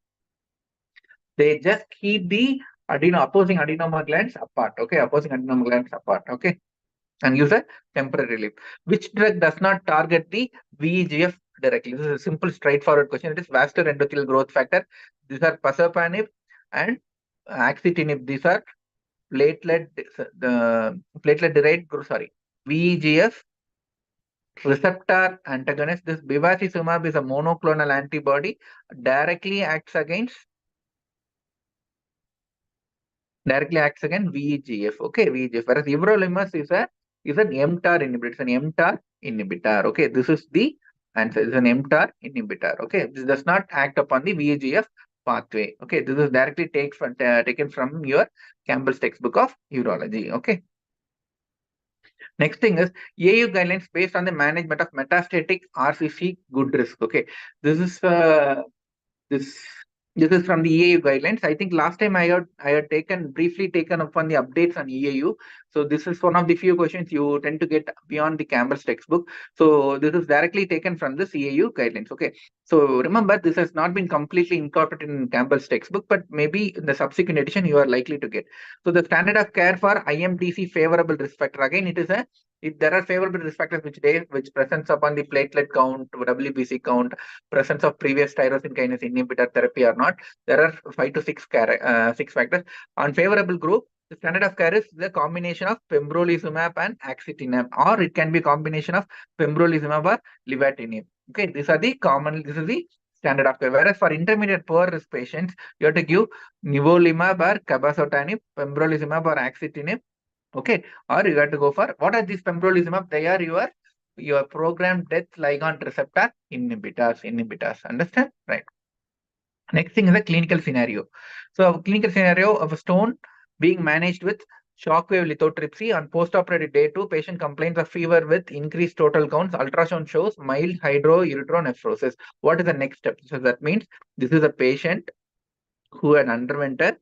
They just keep the opposing adenoma glands apart. Okay, opposing adenoma glands apart. Okay, and use a temporary relief. Which drug does not target the VEGF directly? This is a simple, straightforward question. It is vascular endothelial growth factor. These are pazopanib and axitinib. These are platelet derived. Sorry, VEGF receptor antagonist. This bevacizumab is a monoclonal antibody, directly acts against VEGF. Okay, VEGF. Whereas everolimus is an mTOR inhibitor. It's an mTOR inhibitor. Okay, this is the answer. It's an mTOR inhibitor. Okay, this does not act upon the VEGF pathway. Okay, this is directly taken from your Campbell's textbook of urology. Okay. Next thing is AU guidelines based on the management of metastatic RCC good risk. Okay, this is this this is from the EAU guidelines. I think last time I had briefly taken upon the updates on EAU. So this is one of the few questions you tend to get beyond the Campbell's textbook. So this is directly taken from the EAU guidelines. Okay. So remember, this has not been completely incorporated in Campbell's textbook, but maybe in the subsequent edition you are likely to get. So the standard of care for IMDC favorable risk factor. Again, if there are favorable risk factors which presents upon the platelet count, WBC count, presence of previous tyrosine kinase inhibitor therapy or not, there are 5 to 6 factors. On favorable group, the standard of care is the combination of pembrolizumab and axitinib, or it can be combination of pembrolizumab or livatinib. Okay, this is the standard of care. Whereas for intermediate poor risk patients, you have to give nivolumab or cabazitaxel, pembrolizumab or axitinib. Okay, or you have to go for, what are these pembrolizumab? They are your programmed death ligand receptor inhibitors. Understand? Right. Next thing is a clinical scenario. So a clinical scenario of a stone being managed with shockwave lithotripsy. On postoperative day 2, patient complains of fever with increased total counts. Ultrasound shows mild hydroerythronephrosis. What is the next step? So that means this is a patient who had underwent a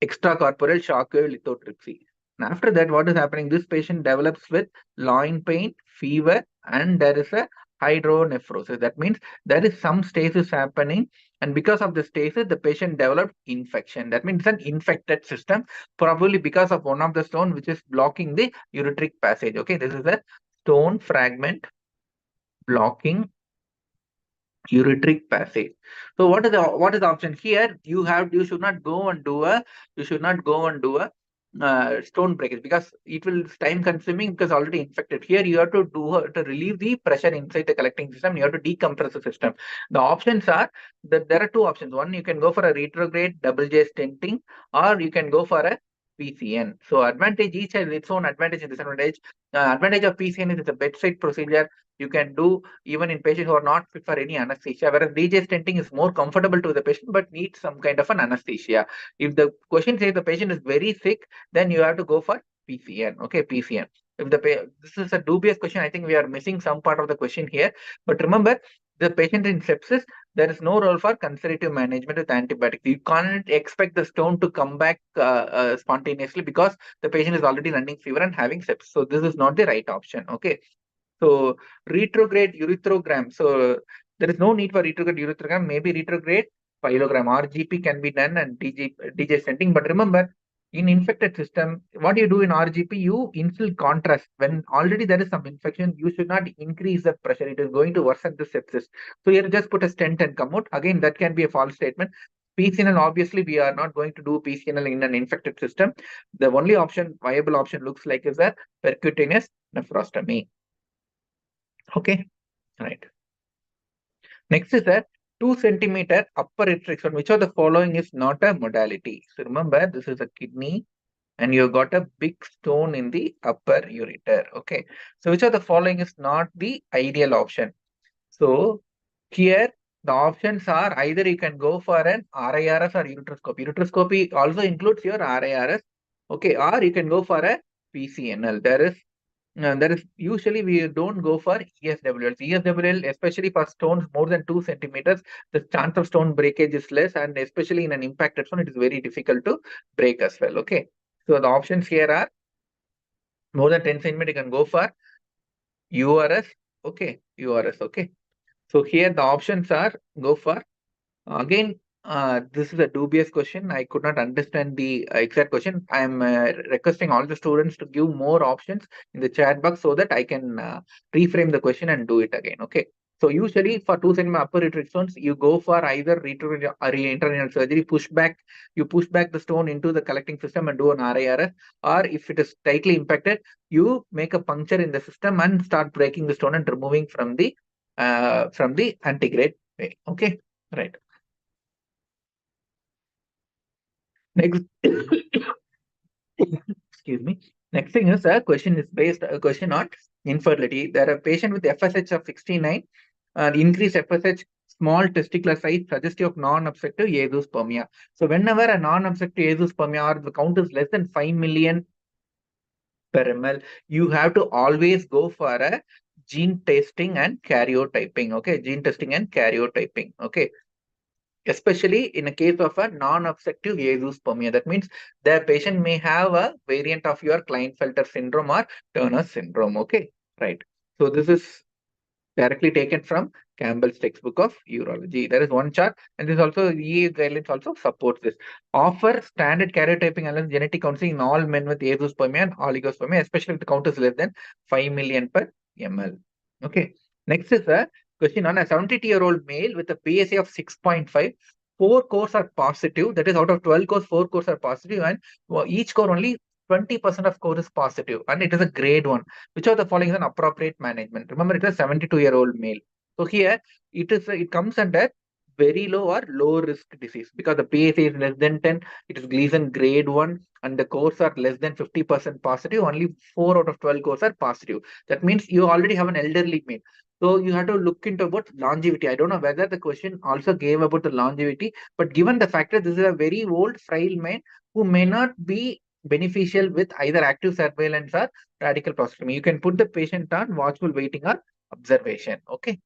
extracorporeal shockwave lithotripsy. And after that, what is happening? This patient develops with loin pain, fever, and there is a hydronephrosis. That means there is some stasis happening, and because of the stasis, the patient developed infection. That means it's an infected system, probably because of one of the stone which is blocking the ureteric passage. Okay, this is a stone fragment blocking ureteric passage. So what is the option here? You should not go and do a stone breakage, because it will time consuming because already infected. Here you have to do to relieve the pressure inside the collecting system. You have to decompress the system. The options are that there are two options. One, you can go for a retrograde double J stenting, or you can go for a PCN. So advantage, each has its own advantage and disadvantage. Advantage of PCN is it's a bedside procedure. You can do even in patients who are not fit for any anesthesia, whereas DJ stenting is more comfortable to the patient but needs some kind of an anesthesia. If the question says the patient is very sick, then you have to go for PCN. Okay, PCN. If this is a dubious question, I think we are missing some part of the question here. But remember, the patient in sepsis, there is no role for conservative management with antibiotics. You can't expect the stone to come back spontaneously because the patient is already running fever and having sepsis. So this is not the right option. Okay. So retrograde urethrogram. So there is no need for retrograde urethrogram. Maybe retrograde pyelogram. RGP can be done and DJ stenting. But remember, in infected system, what you do in RGP, you instill contrast. When already there is some infection, you should not increase the pressure. It is going to worsen the sepsis. So here just put a stent and come out. Again, that can be a false statement. PCNL, obviously, we are not going to do PCNL in an infected system. The only option, viable option looks like is that percutaneous nephrostomy. Okay, right. Next is a 2 centimeter upper restriction. Which of the following is not a modality? So remember, this is a kidney and you got a big stone in the upper ureter. Okay, so which of the following is not the ideal option? So here the options are either you can go for an RIRS or ureteroscopy. Ureteroscopy also includes your RIRS. Okay, or you can go for a PCNL. There is usually we don't go for ESWL. ESWL, especially for stones more than 2 centimeters, the chance of stone breakage is less, and especially in an impacted stone, it is very difficult to break as well. Okay, so the options here are more than 10 centimeters. You can go for URS. Okay, URS. Okay, so here the options are go for again. This is a dubious question. I could not understand the exact question. I am requesting all the students to give more options in the chat box so that I can reframe the question and do it again. Okay. So usually for 2 centimeter upper uterine stones, you go for either retrograde or intrarenal surgery, you push back the stone into the collecting system and do an RIRS, or if it is tightly impacted, you make a puncture in the system and start breaking the stone and removing from the antegrade way. Okay, right. Next, excuse me. Next thing is a question on infertility. There are patient with FSH of 69, increased FSH, small testicular size, suggestive of non-obstructive azoospermia. So whenever a non-obstructive azoospermia or the count is less than 5 million per ml, you have to always go for a gene testing and karyotyping. Okay, gene testing and karyotyping. Okay, especially in a case of a non-obstructive azoospermia. That means the patient may have a variant of your Klinefelter syndrome or Turner syndrome. Okay, right. So this is directly taken from Campbell's textbook of urology. There is one chart, and this also EA guidelines also supports this. Offer standard karyotyping and genetic counseling in all men with azoospermia and oligospermia, especially if the count is less than 5 million per ml. Okay. Next is a question on a 72-year-old male with a PSA of 6.5. 4 cores are positive. That is, out of 12 cores, 4 cores are positive, and each core only 20% of score is positive, and it is a grade 1. Which of the following is an appropriate management? Remember, it is a 72-year-old male. So here it comes under very low or low risk disease because the PSA is less than 10. It is Gleason grade 1, and the cores are less than 50% positive. Only 4 out of 12 cores are positive. That means you already have an elderly male. So you have to look into about longevity. I don't know whether the question also gave about the longevity, but given the fact that this is a very old, frail man who may not be beneficial with either active surveillance or radical prostatectomy, you can put the patient on watchful waiting or observation. Okay.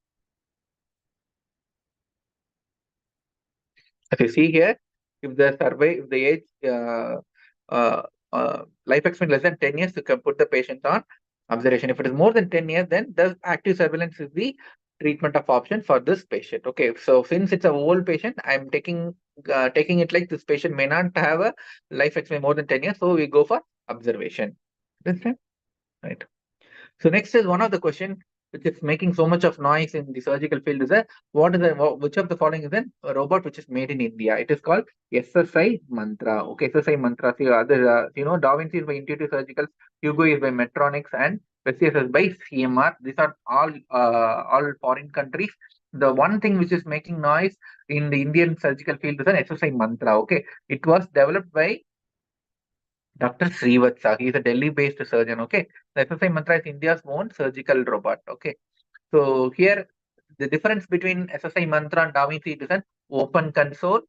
As you see here, if the age life expectancy less than 10 years, you can put the patient on observation. If it is more than 10 years, then the active surveillance is the treatment of option for this patient. Okay, so since it's an old patient, I'm taking it like this patient may not have a life expectancy more than 10 years, so we go for observation. Understand? Right. So next is one of the question. which is making so much of noise in the surgical field is which of the following is a robot which is made in India? It is called SSI Mantra. Okay, SSI Mantra. So other, Da Vinci is by Intuitive Surgical, Hugo is by Medtronics, and Vesius is by CMR. These are all foreign countries. The one thing which is making noise in the Indian surgical field is an SSI Mantra. Okay, it was developed by Dr. Srivatsa. He is a Delhi-based surgeon. Okay, the SSI Mantra is India's own surgical robot. Okay, so here the difference between SSI Mantra and Da Vinci is an open console.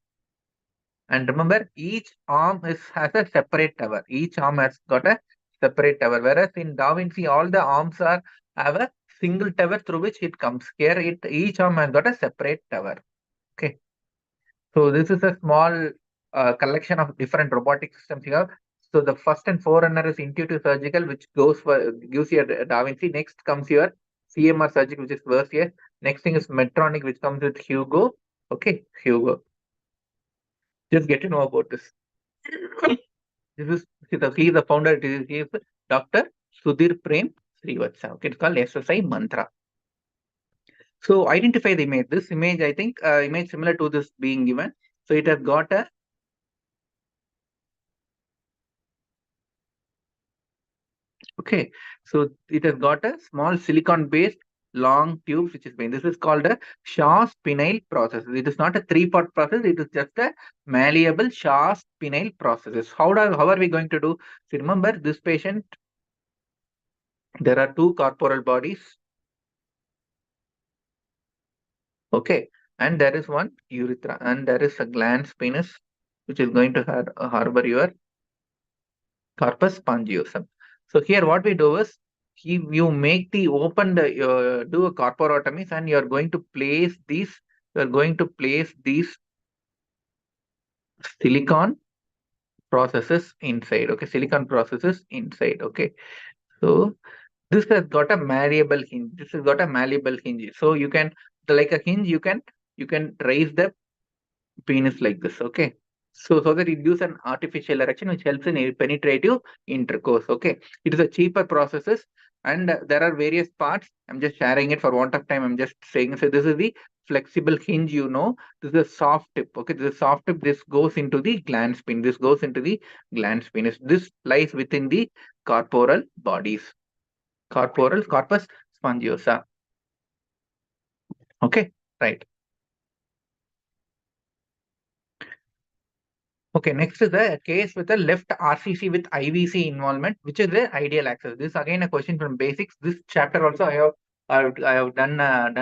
And remember, each arm has a separate tower. Each arm has got a separate tower. Whereas in Da Vinci, all the arms have a single tower through which it comes. Here, each arm has got a separate tower. Okay. So this is a small collection of different robotic systems here. So the first and forerunner is Intuitive Surgical, which gives you a Da Vinci. Next comes your CMR Surgical, which is Versailles. Next thing is Medtronic, which comes with Hugo. Okay, Hugo. Just get to know about this. This is he is the founder. He is Dr. Sudhir Prem Srivatsa. Okay, it's called SSI Mantra. So identify the image. This image, I think, image similar to this being given. So it has got a okay. So it has got a small silicon-based long tube which is being. This is called a Shaw-Spinel process. It is not a three-part process. It is just a malleable Shaw-Spinel process. How are we going to do? So remember, this patient, there are two corporal bodies. Okay, and there is one urethra, and there is a glans penis, which is going to harbor your corpus spongiosum. So here, what we do is, you make the do a corporotomy, and you are going to place these. You are going to place these silicon processes inside. Okay, silicon processes inside. Okay, so this has got a malleable hinge. This has got a malleable hinge. So you can, like a hinge, you can raise the penis like this. Okay, so that it gives an artificial erection which helps in penetrative intercourse. Okay, it is a cheaper processes, and there are various parts. I'm just sharing it for want of time. I'm just saying. So this is the flexible hinge. This is a soft tip. Okay, this is soft tip. This goes into the glans penis. This goes into the glans penis. This lies within the corporal bodies. Corpus spongiosa. Okay, right. Okay, next is a case with a left RCC with IVC involvement, which is the ideal access. This is again a question from basics. This chapter also I have done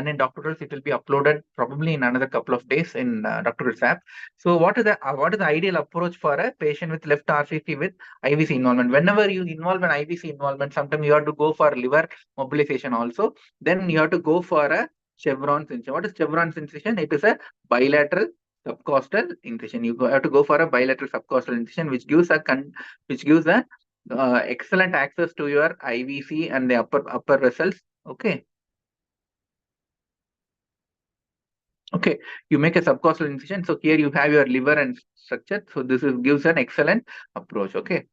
in doctorals. It will be uploaded probably in another couple of days in doctorals app. So what is the ideal approach for a patient with left RCC with IVC involvement? Whenever you involve an IVC involvement, sometimes you have to go for liver mobilization also. Then you have to go for a chevron incision. What is chevron incision? It is a bilateral subcostal incision. Have to go for a bilateral subcostal incision, which gives a excellent access to your IVC and the upper vessels. Okay. Okay, you make a subcostal incision. So here you have your liver and structure. So this gives an excellent approach. Okay.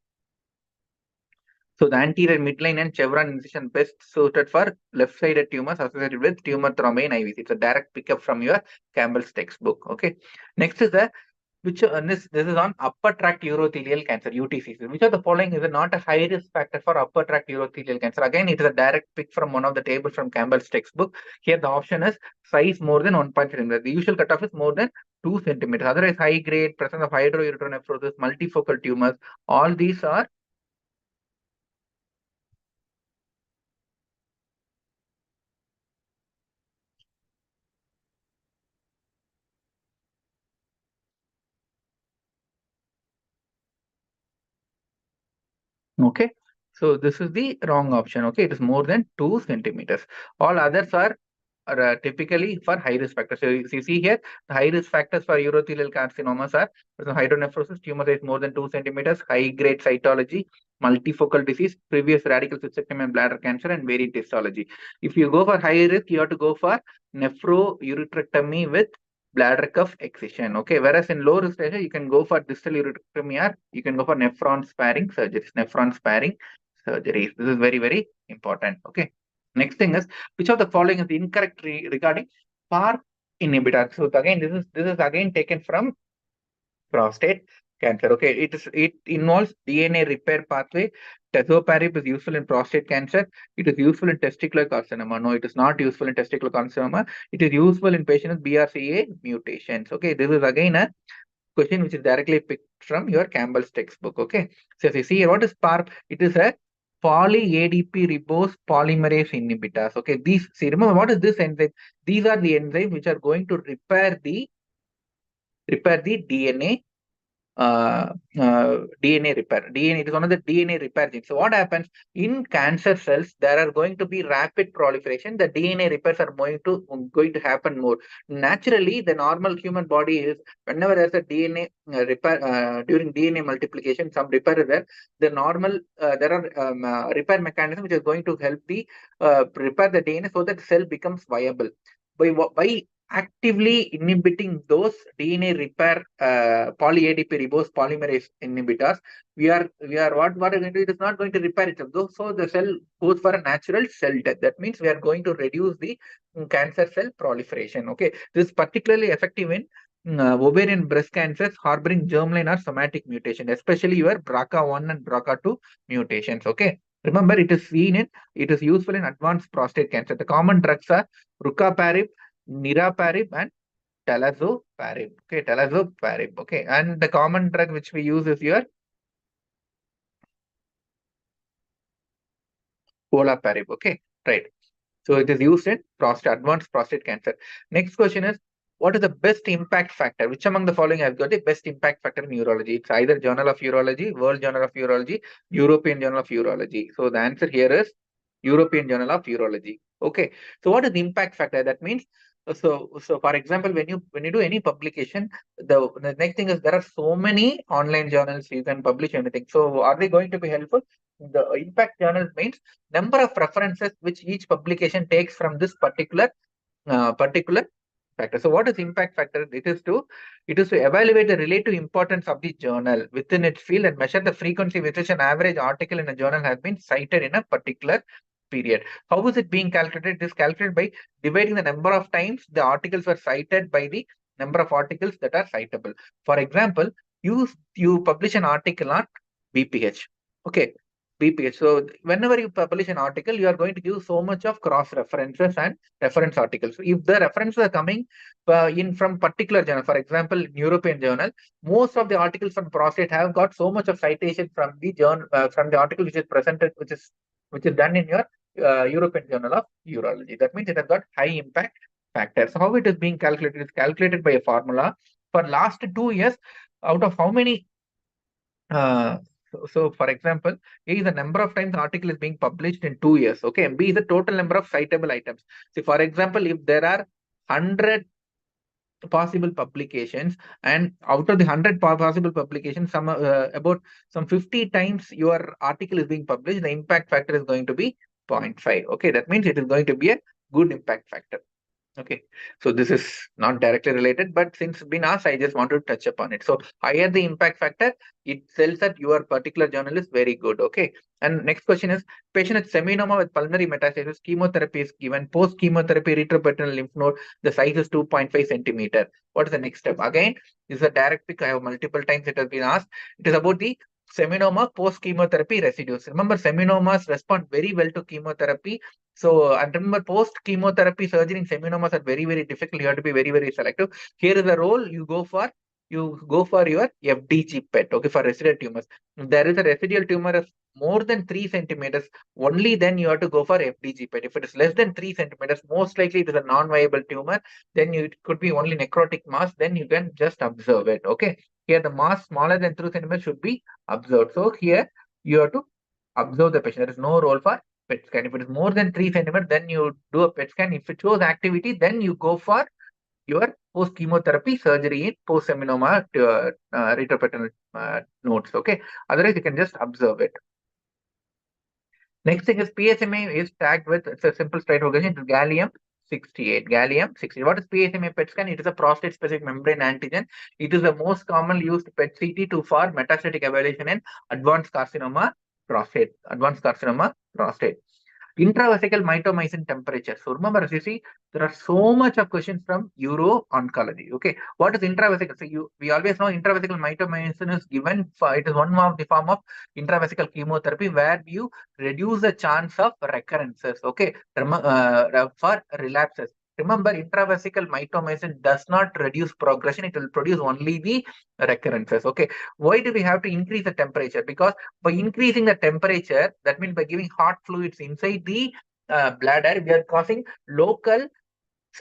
So the anterior midline and chevron incision best suited for left-sided tumors associated with tumor thrombin IVC. It's a direct pickup from your Campbell's textbook. Okay. Next is this is on upper tract urothelial cancer, UTCC. Which of the following is not a high risk factor for upper tract urothelial cancer? Again, it is a direct pick from one of the tables from Campbell's textbook. Here the option is size more than 1.5 centimeters. The usual cutoff is more than 2 centimeters. Otherwise, high grade, presence of hydrouretronephrosis, multifocal tumors, all these are okay. So this is the wrong option. Okay, it is more than 2 centimeters. All others are typically for high risk factors. So you see here, the high risk factors for urothelial carcinomas are hydronephrosis, tumor size more than 2 centimeters, high grade cytology, multifocal disease, previous radical cystectomy and bladder cancer, and varied histology. If you go for high risk, you have to go for nephroureterectomy with bladder cuff excision. Okay, whereas in low risk you can go for distal ureterectomy, or you can go for nephron sparing surgeries. This is very, very important. Okay. Next thing is, which of the following is incorrect regarding PARP inhibitor? So again, this is again taken from prostate cancer. Okay, it involves DNA repair pathway. Tezoparib is useful in prostate cancer. It is useful in testicular carcinoma. No, it is not useful in testicular carcinoma. It is useful in patients with BRCA mutations. Okay, this is again a question which is directly picked from your Campbell's textbook. Okay, so if you see what is PARP, it is a poly-ADP ribose polymerase inhibitors. Okay, these, see, remember what is this enzyme? These are the enzymes which are going to repair the DNA DNA repair. DNA, it is one of the DNA repair genes. So what happens in cancer cells? There are going to be rapid proliferation. The DNA repairs are going to happen more naturally. The normal human body is, whenever there's a DNA repair during DNA multiplication, some repair is there. The normal there are repair mechanisms which is going to help the repair the DNA so that the cell becomes viable. By actively inhibiting those DNA repair poly-ADP ribose polymerase inhibitors, we are what are going to do? It is not going to repair itself. So the cell goes for a natural cell death. That means we are going to reduce the cancer cell proliferation. Okay, this is particularly effective in ovarian breast cancers harboring germline or somatic mutation, especially your BRCA1 and BRCA2 mutations. Okay, remember it is useful in advanced prostate cancer. The common drugs are rucaparib, niraparib, and talazoparib. Okay, talazoparib. Okay, and the common drug which we use is your olaparib. Okay, right. So it is used in advanced prostate cancer. Next question is, what is the best impact factor? Which among the following has got the best impact factor in urology? It's either Journal of Urology, World Journal of Urology, European Journal of Urology. So the answer here is European Journal of Urology. Okay. So what is the impact factor? That means, so for example, when you do any publication, the next thing is there are so many online journals you can publish anything. So are they going to be helpful? The impact journal means number of references which each publication takes from this particular factor. So what is impact factor? It is to evaluate the relative importance of the journal within its field and measure the frequency with which an average article in a journal has been cited in a particular period. How is it being calculated? It is calculated by dividing the number of times the articles were cited by the number of articles that are citable. For example, you publish an article on BPH. Okay, BPH. So whenever you publish an article, you are going to give so much of cross references and reference articles. So if the references are coming in from particular journal, for example, European journal, most of the articles from prostate have got so much of citation from the journal, from the article which is presented, which is done in your European Journal of Urology. That means it has got high impact factor. So how it is being calculated? It's calculated by a formula. For last 2 years, out of how many so for example, A is the number of times the article is being published in 2 years. Okay, and B is the total number of citable items. So for example, if there are 100 possible publications, and out of the 100 possible publications, about some 50 times your article is being published, the impact factor is going to be 0.5. Okay, that means it is going to be a good impact factor. Okay, so this is not directly related, but since it's been asked, I just want to touch upon it. So higher the impact factor, it tells that your particular journal is very good. Okay, and next question is, patient with seminoma with pulmonary metastasis, chemotherapy is given, post chemotherapy retroperitoneal lymph node, the size is 2.5 centimeter. What is the next step? Again, this is a direct pick. I have multiple times it has been asked. It is about the seminoma post chemotherapy residues. Remember, seminomas respond very well to chemotherapy. So, and remember, post chemotherapy surgery in seminomas are very, very difficult. You have to be very, very selective. Here is the role you go for your FDG PET, okay, for residual tumors. If there is a residual tumor of more than 3 centimeters, only then you have to go for FDG PET. If it is less than 3 centimeters, most likely it is a non-viable tumor, then it could be only necrotic mass, then you can just observe it, okay. Here the mass smaller than 3 centimeters should be observed. So here you have to observe the patient. There is no role for PET scan. If it is more than 3 centimeters, then you do a PET scan. If it shows activity, then you go for your post chemotherapy surgery in post seminoma retroperitoneal nodes. Okay, otherwise you can just observe it. Next thing is PSMA is tagged with, it's a simple straight organization, it's gallium 68. Gallium 68. What is PSMA PET scan? It is a prostate specific membrane antigen. It is the most commonly used PET CT for metastatic evaluation in advanced carcinoma prostate. Intravesical mitomycin temperature. So remember, as you see, there are so much of questions from uro-oncology. Okay, what is intravesical? So we always know intravesical mitomycin is given for, it is one of the form of intravesical chemotherapy where you reduce the chance of recurrences. Okay, for relapses. Remember, intravesical mitomycin does not reduce progression; it will produce only the recurrences. Okay, why do we have to increase the temperature? Because by increasing the temperature, that means by giving hot fluids inside the bladder, we are causing local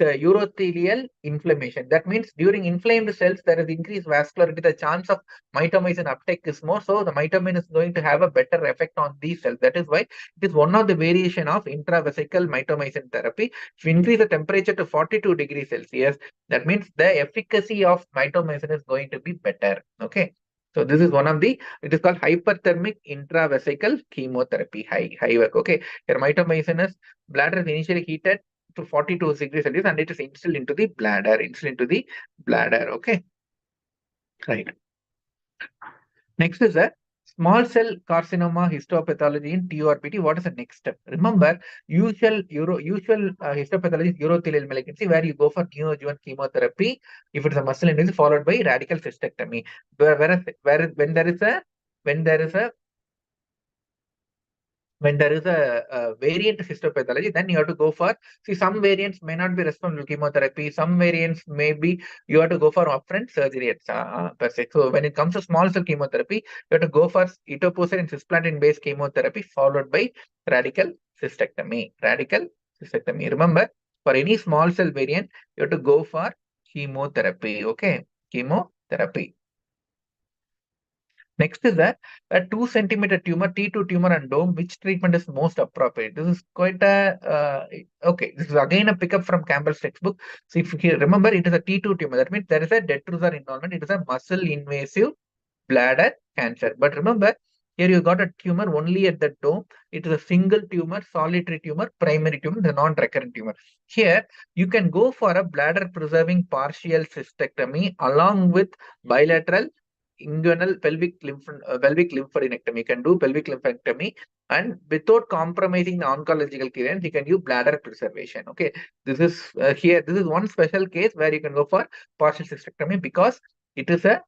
urothelial inflammation. That means during inflamed cells, there is increased vascularity. The chance of mitomycin uptake is more. So the mitomycin is going to have a better effect on these cells. That is why it is one of the variation of intravesical mitomycin therapy. If you increase the temperature to 42 degrees Celsius, that means the efficacy of mitomycin is going to be better. Okay. So this is one of the, it is called hyperthermic intravesical chemotherapy. High work. Okay. Your mitomycin is, bladder is initially heated to 42 degrees Celsius and it is instilled into the bladder. Okay. Right. Next is a small cell carcinoma histopathology in TURBT. What is the next step? Remember, usual histopathology is urothelial malignancy, where you go for neoadjuvant chemotherapy if it's a muscle invasive, followed by radical cystectomy. Whereas when there is a variant histopathology, then you have to go for, see, some variants may not be responsive to chemotherapy, some variants may be, you have to go for upfront surgery per se. So when it comes to small cell chemotherapy, you have to go for etoposide and cisplatin based chemotherapy followed by radical cystectomy. Remember, for any small cell variant, you have to go for chemotherapy. Okay, chemotherapy. Next is a 2 centimeter tumor, T2 tumor and dome. Which treatment is most appropriate? This is quite a, okay, this is again a pickup from Campbell's textbook. So if you remember, it is a T2 tumor. That means there is a detrusor involvement. It is a muscle invasive bladder cancer. But remember, here you got a tumor only at the dome. It is a single tumor, solitary tumor, primary tumor, the non-recurrent tumor. Here, you can go for a bladder preserving partial cystectomy along with bilateral inguinal pelvic lymphadenectomy. You can do pelvic lymphadenectomy and without compromising the oncological clearance, you can use bladder preservation. Okay, this is this is one special case where you can go for partial cystectomy because it is a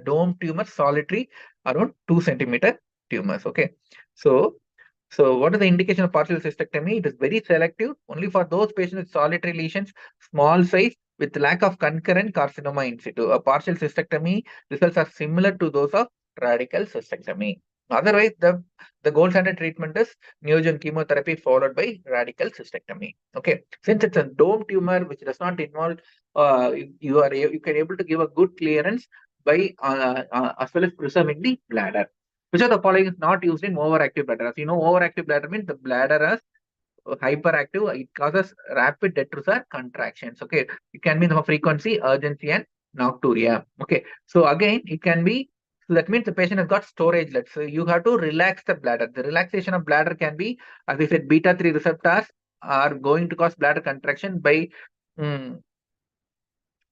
dome tumor, solitary, around 2 centimeter tumors. Okay, so what is the indication of partial cystectomy? It is very selective, only for those patients with solitary lesions, small size, with lack of concurrent carcinoma in situ. A partial cystectomy results are similar to those of radical cystectomy. Otherwise, the gold standard treatment is neoadjuvant chemotherapy followed by radical cystectomy. Okay, since it's a dome tumor which does not involve, you can able to give a good clearance by as well as preserving the bladder. Which of the following is not used in overactive bladder? As you know, overactive bladder means the bladder is hyperactive. It causes rapid detrusor contractions. Okay, it can be the frequency, urgency, and nocturia. Okay, so again, it can be. So that means the patient has got storage lead. So you have to relax the bladder. The relaxation of bladder can be, as I said, beta 3 receptors are going to cause bladder contraction by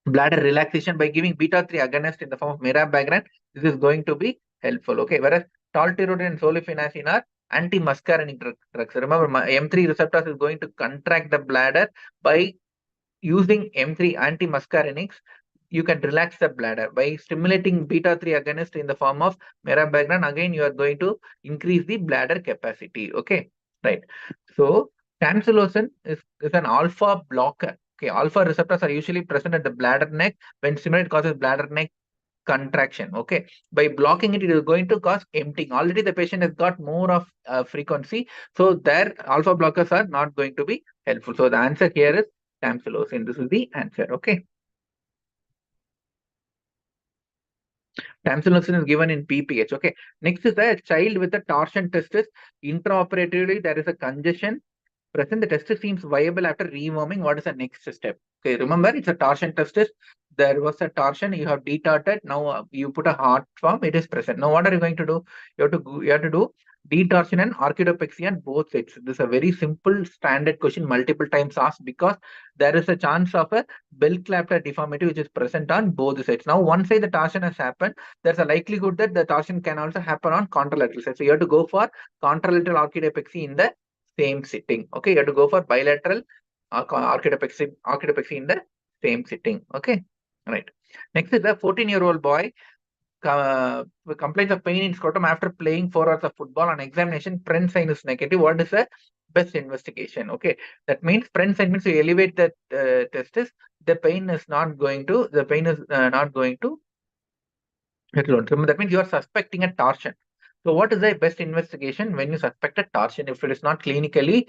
bladder relaxation by giving beta 3 agonist in the form of mirabegron. This is going to be helpful. Okay, whereas tolterodine and sulfasalazine are anti-muscarinic drugs. Remember, M3 receptors is going to contract the bladder by using M3 anti-muscarinics. You can relax the bladder by stimulating beta 3 agonist in the form of mirabegron. Again, you are going to increase the bladder capacity. Okay, right. So tamsulosin is an alpha blocker. Okay, alpha receptors are usually present at the bladder neck. When stimulated, causes bladder neck contraction. Okay, by blocking it, it is going to cause emptying. Already the patient has got more of frequency, so their alpha blockers are not going to be helpful. So the answer here is tamsulosin. This is the answer. Okay, tamsulosin is given in PPH. Okay, next is a child with a torsion testis. Intraoperatively, there is a congestion present. The testis seems viable after rewarming. What is the next step? Okay, remember, it's a torsion testis. there was a torsion, you have detorted, now you put a heart form, it is present. Now what are you going to do? You have to do detorsion and orchidopexy on both sides. This is a very simple standard question, multiple times asked, because there is a chance of a bell clapter deformity which is present on both sides. Now one side the torsion has happened, there's a likelihood that the torsion can also happen on contralateral side. So you have to go for contralateral orchidopexy in the same sitting. Okay, you have to go for bilateral orchidopexy in the same sitting. Okay, right. Next is a 14-year-old boy complains of pain in scrotum after playing 4 hours of football. On examination, Pren sign is negative. What is the best investigation? Okay, that means Pren sign means you elevate the testis. The pain is not going to. That means you are suspecting a torsion. So what is the best investigation when you suspect a torsion if it is not clinically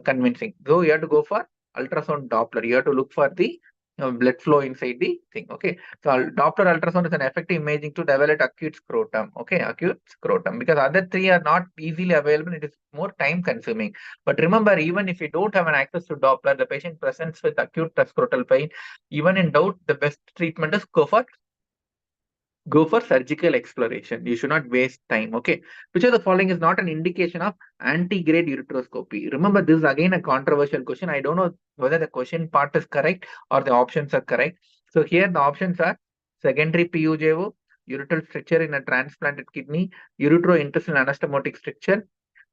convincing? So you have to go for ultrasound Doppler. You have to look for the blood flow inside the thing. Okay. So Doppler ultrasound is an effective imaging to develop acute scrotum. Okay, acute scrotum, because other three are not easily available. It is more time consuming. But remember, even if you don't have an access to Doppler, the patient presents with acute scrotal pain. Even in doubt, the best treatment is go for surgical exploration. You should not waste time. Okay. Which of the following is not an indication of antegrade ureteroscopy? Remember, this is again a controversial question. I don't know whether the question part is correct or the options are correct. So here the options are secondary PUJO, ureteral stricture in a transplanted kidney, ureterointestinal anastomotic stricture,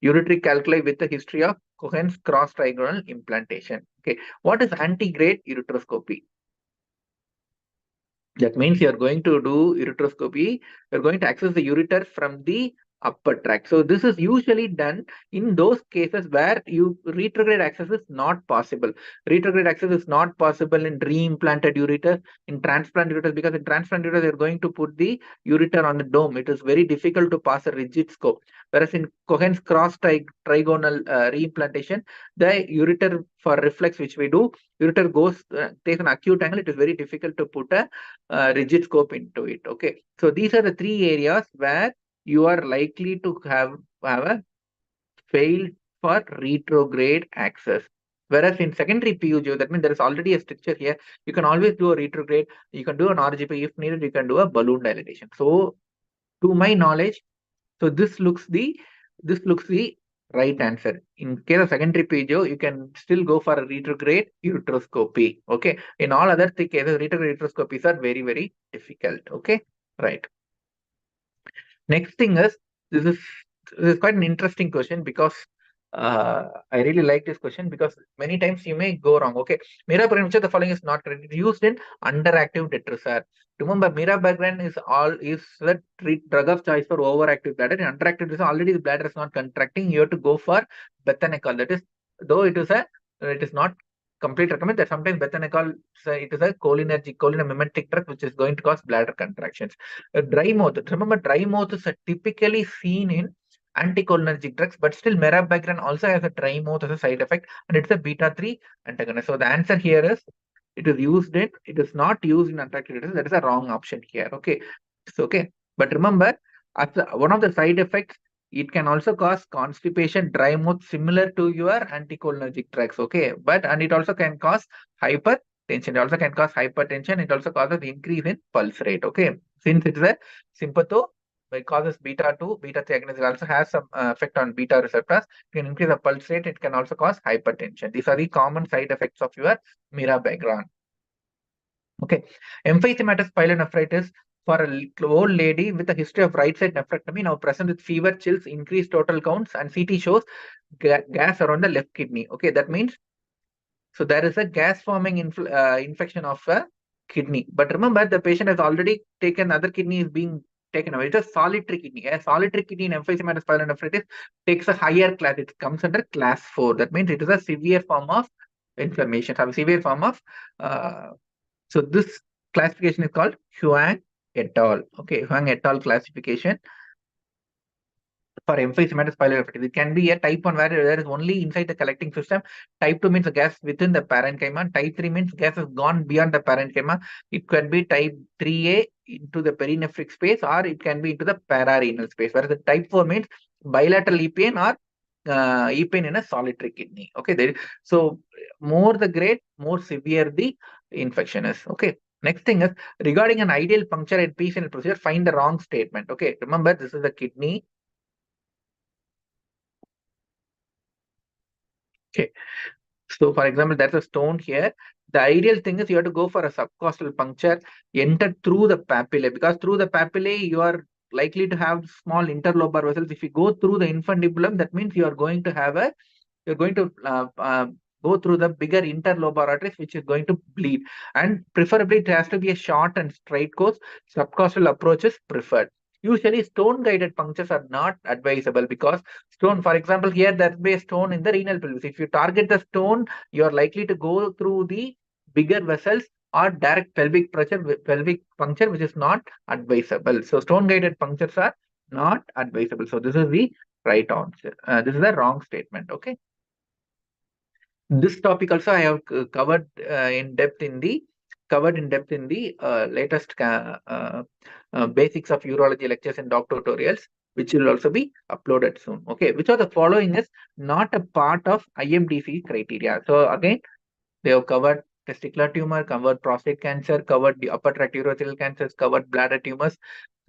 ureteric calculi with a history of Cohen's cross trigonal implantation. Okay. What is antegrade ureteroscopy? That means you are going to do ureteroscopy. You are going to access the ureter from the upper tract. So this is usually done in those cases where retrograde access is not possible. Retrograde access is not possible in reimplanted ureter, in transplant ureters, because in transplant ureters, you're going to put the ureter on the dome. It is very difficult to pass a rigid scope. Whereas in Cohen's cross trigonal reimplantation, the ureter for reflex, which we do, ureter goes, takes an acute angle. It is very difficult to put a rigid scope into it. Okay. So these are the three areas where you are likely to have a failed for retrograde access. Whereas in secondary PUJ, that means there is already a stricture here. You can always do a retrograde. You can do an RGP. If needed, you can do a balloon dilatation. So to my knowledge, so this looks the right answer. In case of secondary PGO, you can still go for a retrograde ureteroscopy. Okay. In all other three cases, retrograde ureteroscopies are very, very difficult. Okay. Right. Next thing is, this is quite an interesting question, because I really like this question, because many times you may go wrong. Okay. Mirabegron, which of the following is not correct? It's used in underactive tetrasur. Remember, Mirabegron is the drug of choice for overactive bladder. In underactive tetrasur, already the bladder is not contracting. You have to go for bethanechol. That is, though it is not complete recommend that sometimes bethanechol, it is a cholinergic drug which is going to cause bladder contractions. Dry mouth. Remember, dry mouth is typically seen in anticholinergic drugs, but still Mirabegron also has a dry mouth as a side effect, and it's a beta-3 antagonist. So the answer here is it is not used in attractive disease. That is a wrong option here. Okay. So okay. But remember, as one of the side effects, it can also cause constipation, dry mouth, similar to your anticholinergic drugs. Okay. And it also can cause hypertension. It also can cause hypertension. It also causes increase in pulse rate. Okay. Since it is a sympatho, it causes beta-2, beta-3 agonist. It also has some effect on beta receptors. It can increase the pulse rate. It can also cause hypertension. These are the common side effects of your Mirabegron. Okay. Emphysematous pyelonephritis for an old lady with a history of right side nephrectomy, now present with fever, chills, increased total counts, and CT shows gas around the left kidney. Okay, that means, so there is a gas forming infection of a kidney. But remember, the patient has already taken, other kidney is being taken away. It's a solitary kidney. A solitary kidney in emphysematous pyelonephritis takes a higher class. It comes under class 4. That means it is a severe form of inflammation, a severe form of so this classification is called Huang et al. Okay, Huang et al. Classification for emphysematous pyelonephritis. It can be a type 1 where there is only inside the collecting system. Type 2 means the gas within the parenchyma. Type 3 means gas has gone beyond the parenchyma. It can be type 3A into the perinephric space, or it can be into the pararenal space. Whereas the type 4 means bilateral E-pain or E-pain in a solitary kidney. Okay, so more the grade, more severe the infection is. Okay, Next thing is regarding an ideal puncture and PCNL procedure, find the wrong statement. Okay, remember this is the kidney. Okay, so for example, there's a stone here. The ideal thing is you have to go for a subcostal puncture, enter through the papillae, because through the papillae you are likely to have small interlobar vessels. If you go through the infundibulum, that means you are going to have a you're going to go through the bigger interlobar arteries, which is going to bleed. And preferably it has to be a short and straight course. Subcostal approach is preferred. Usually stone guided punctures are not advisable because stone, for example, here there's be a stone in the renal pelvis. If you target the stone, you are likely to go through the bigger vessels or direct pelvic puncture, which is not advisable. So stone guided punctures are not advisable. So this is the right answer. This is the wrong statement. Okay. This topic also I have covered in depth in the latest basics of urology lectures and DocTutorials, which will also be uploaded soon. Okay, which are the following is not a part of IMDC criteria. So again, they have covered testicular tumor, covered prostate cancer, covered the upper tract urothelial cancers, covered bladder tumors,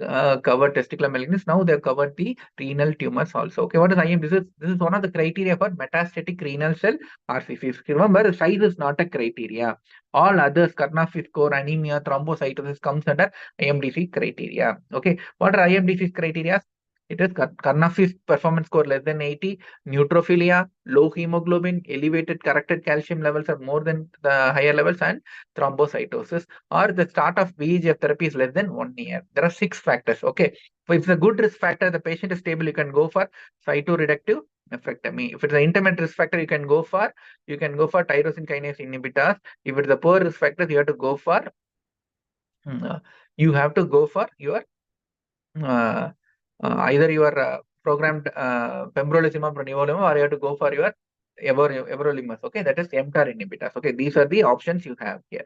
covered testicular malignancies. Now they've covered the renal tumors also. Okay, what is IM? This is one of the criteria for metastatic renal cell RCCs. Remember, size is not a criteria. All others, Karnaphis score, anemia, thrombocytosis comes under IMDC criteria. Okay, what are IMDC criteria? It is Karnaphis performance score less than 80, neutrophilia, low hemoglobin, elevated corrected calcium levels are more than the higher levels, and thrombocytosis, or the start of VEGF therapy is less than 1 year. There are 6 factors. Okay. If it's a good risk factor, the patient is stable, you can go for cytoreductive nephrectomy. If it's an intermittent risk factor, you can go for tyrosine kinase inhibitors. If it's a poor risk factor, you have to go for your either your programmed pembrolizumab or nivolumab, or you have to go for your everolimus. Okay, that is mTOR inhibitors. Okay, these are the options you have here.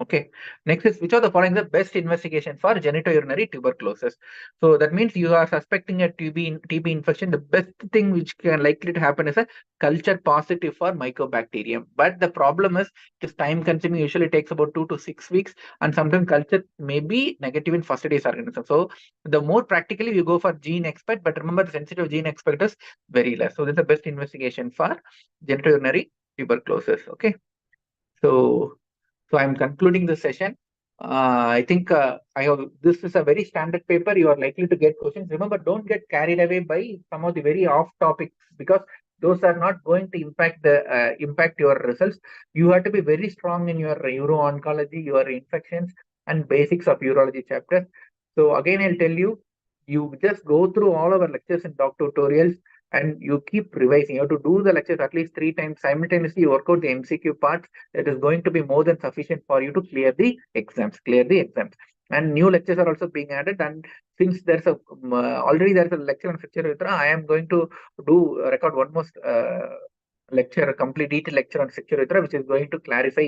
Okay, next is which of the following the best investigation for genitourinary tuberculosis? So that means you are suspecting a TB infection. The best thing which can likely to happen is a culture positive for mycobacterium. But the problem is it is time consuming. Usually takes about 2 to 6 weeks, and sometimes culture may be negative in fastidious organism. So the more practically you go for gene expert, but remember the sensitive gene expert is very less. So this is the best investigation for genitourinary tuberculosis. Okay, so I'm concluding the session. I think this is a very standard paper. You are likely to get questions. Remember, don't get carried away by some of the very off topics, because those are not going to impact your results. You have to be very strong in your uro-oncology, your infections, and basics of urology chapters. So again, I'll tell you, you just go through all our lectures and DocTutorials, and you keep revising. You have to do the lectures at least 3 times simultaneously. Work out the MCQ parts. That is going to be more than sufficient for you to clear the exams. And new lectures are also being added. And since there's already there's a lecture on fracture urethra, I am going to record one more complete detailed lecture on stricture urethra, which is going to clarify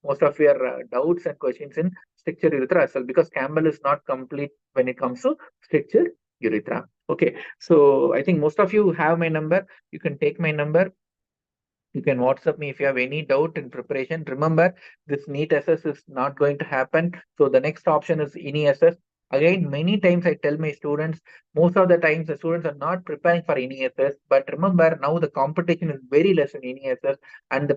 most of your doubts and questions in stricture urethra as well, because Campbell is not complete when it comes to stricture urethra. Okay, so I think most of you have my number. You can take my number. You can WhatsApp me if you have any doubt in preparation. Remember, this NEET SS is not going to happen. So the next option is INI SS. Again, many times I tell my students, most of the times the students are not preparing for INI SS. But remember, now the competition is very less in INI SS, and the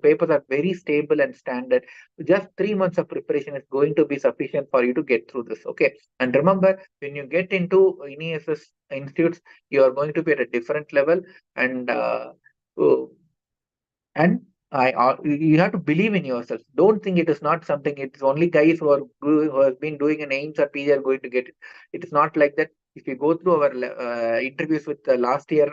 papers are very stable and standard. Just 3 months of preparation is going to be sufficient for you to get through this. Okay. And remember, when you get into INI SS institutes, you are going to be at a different level, and you have to believe in yourself. Don't think it is not something. It's only guys who have been doing an AIMS or PG are going to get it. It is not like that. If you go through our interviews with the last year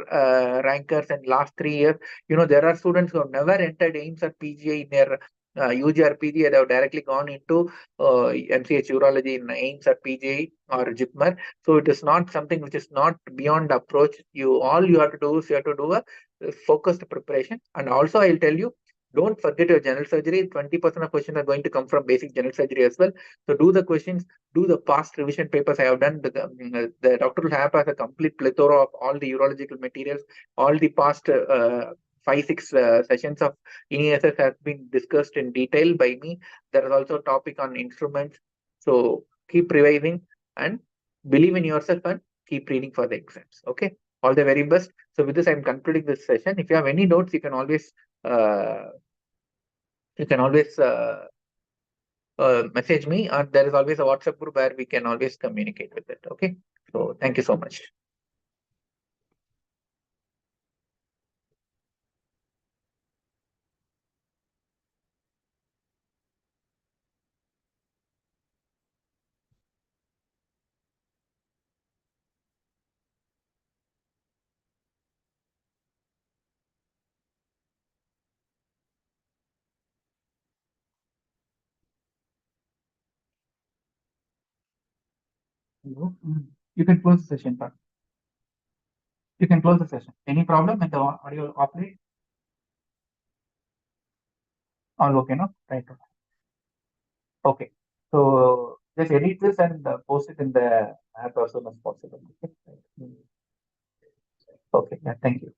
rankers and last 3 years, there are students who have never entered AIMS or PGI in their UG or PG. They have directly gone into MCH Urology in AIMS or PGI or JIPMER. So it is not something which is not beyond approach. All you have to do is you have to do a focused preparation. And also I'll tell you, don't forget your general surgery. 20% of questions are going to come from basic general surgery as well. So do the questions, do the past revision papers I have done. The doctor will have a complete plethora of all the urological materials, all the past 5-6 sessions of INI SS has been discussed in detail by me. There is also a topic on instruments. So keep revising and believe in yourself and keep reading for the exams. Okay. All the very best. So with this, I'm concluding this session. If you have any doubts, you can always uh, message me, or there is always a WhatsApp group where we can always communicate with it. Okay. So thank you so much. You can close the session, Pat. You can close the session. Any problem with the audio operate? All okay, no? Right. Okay. So just edit this and post it in the app as soon as possible. Okay. Okay. Yeah. Thank you.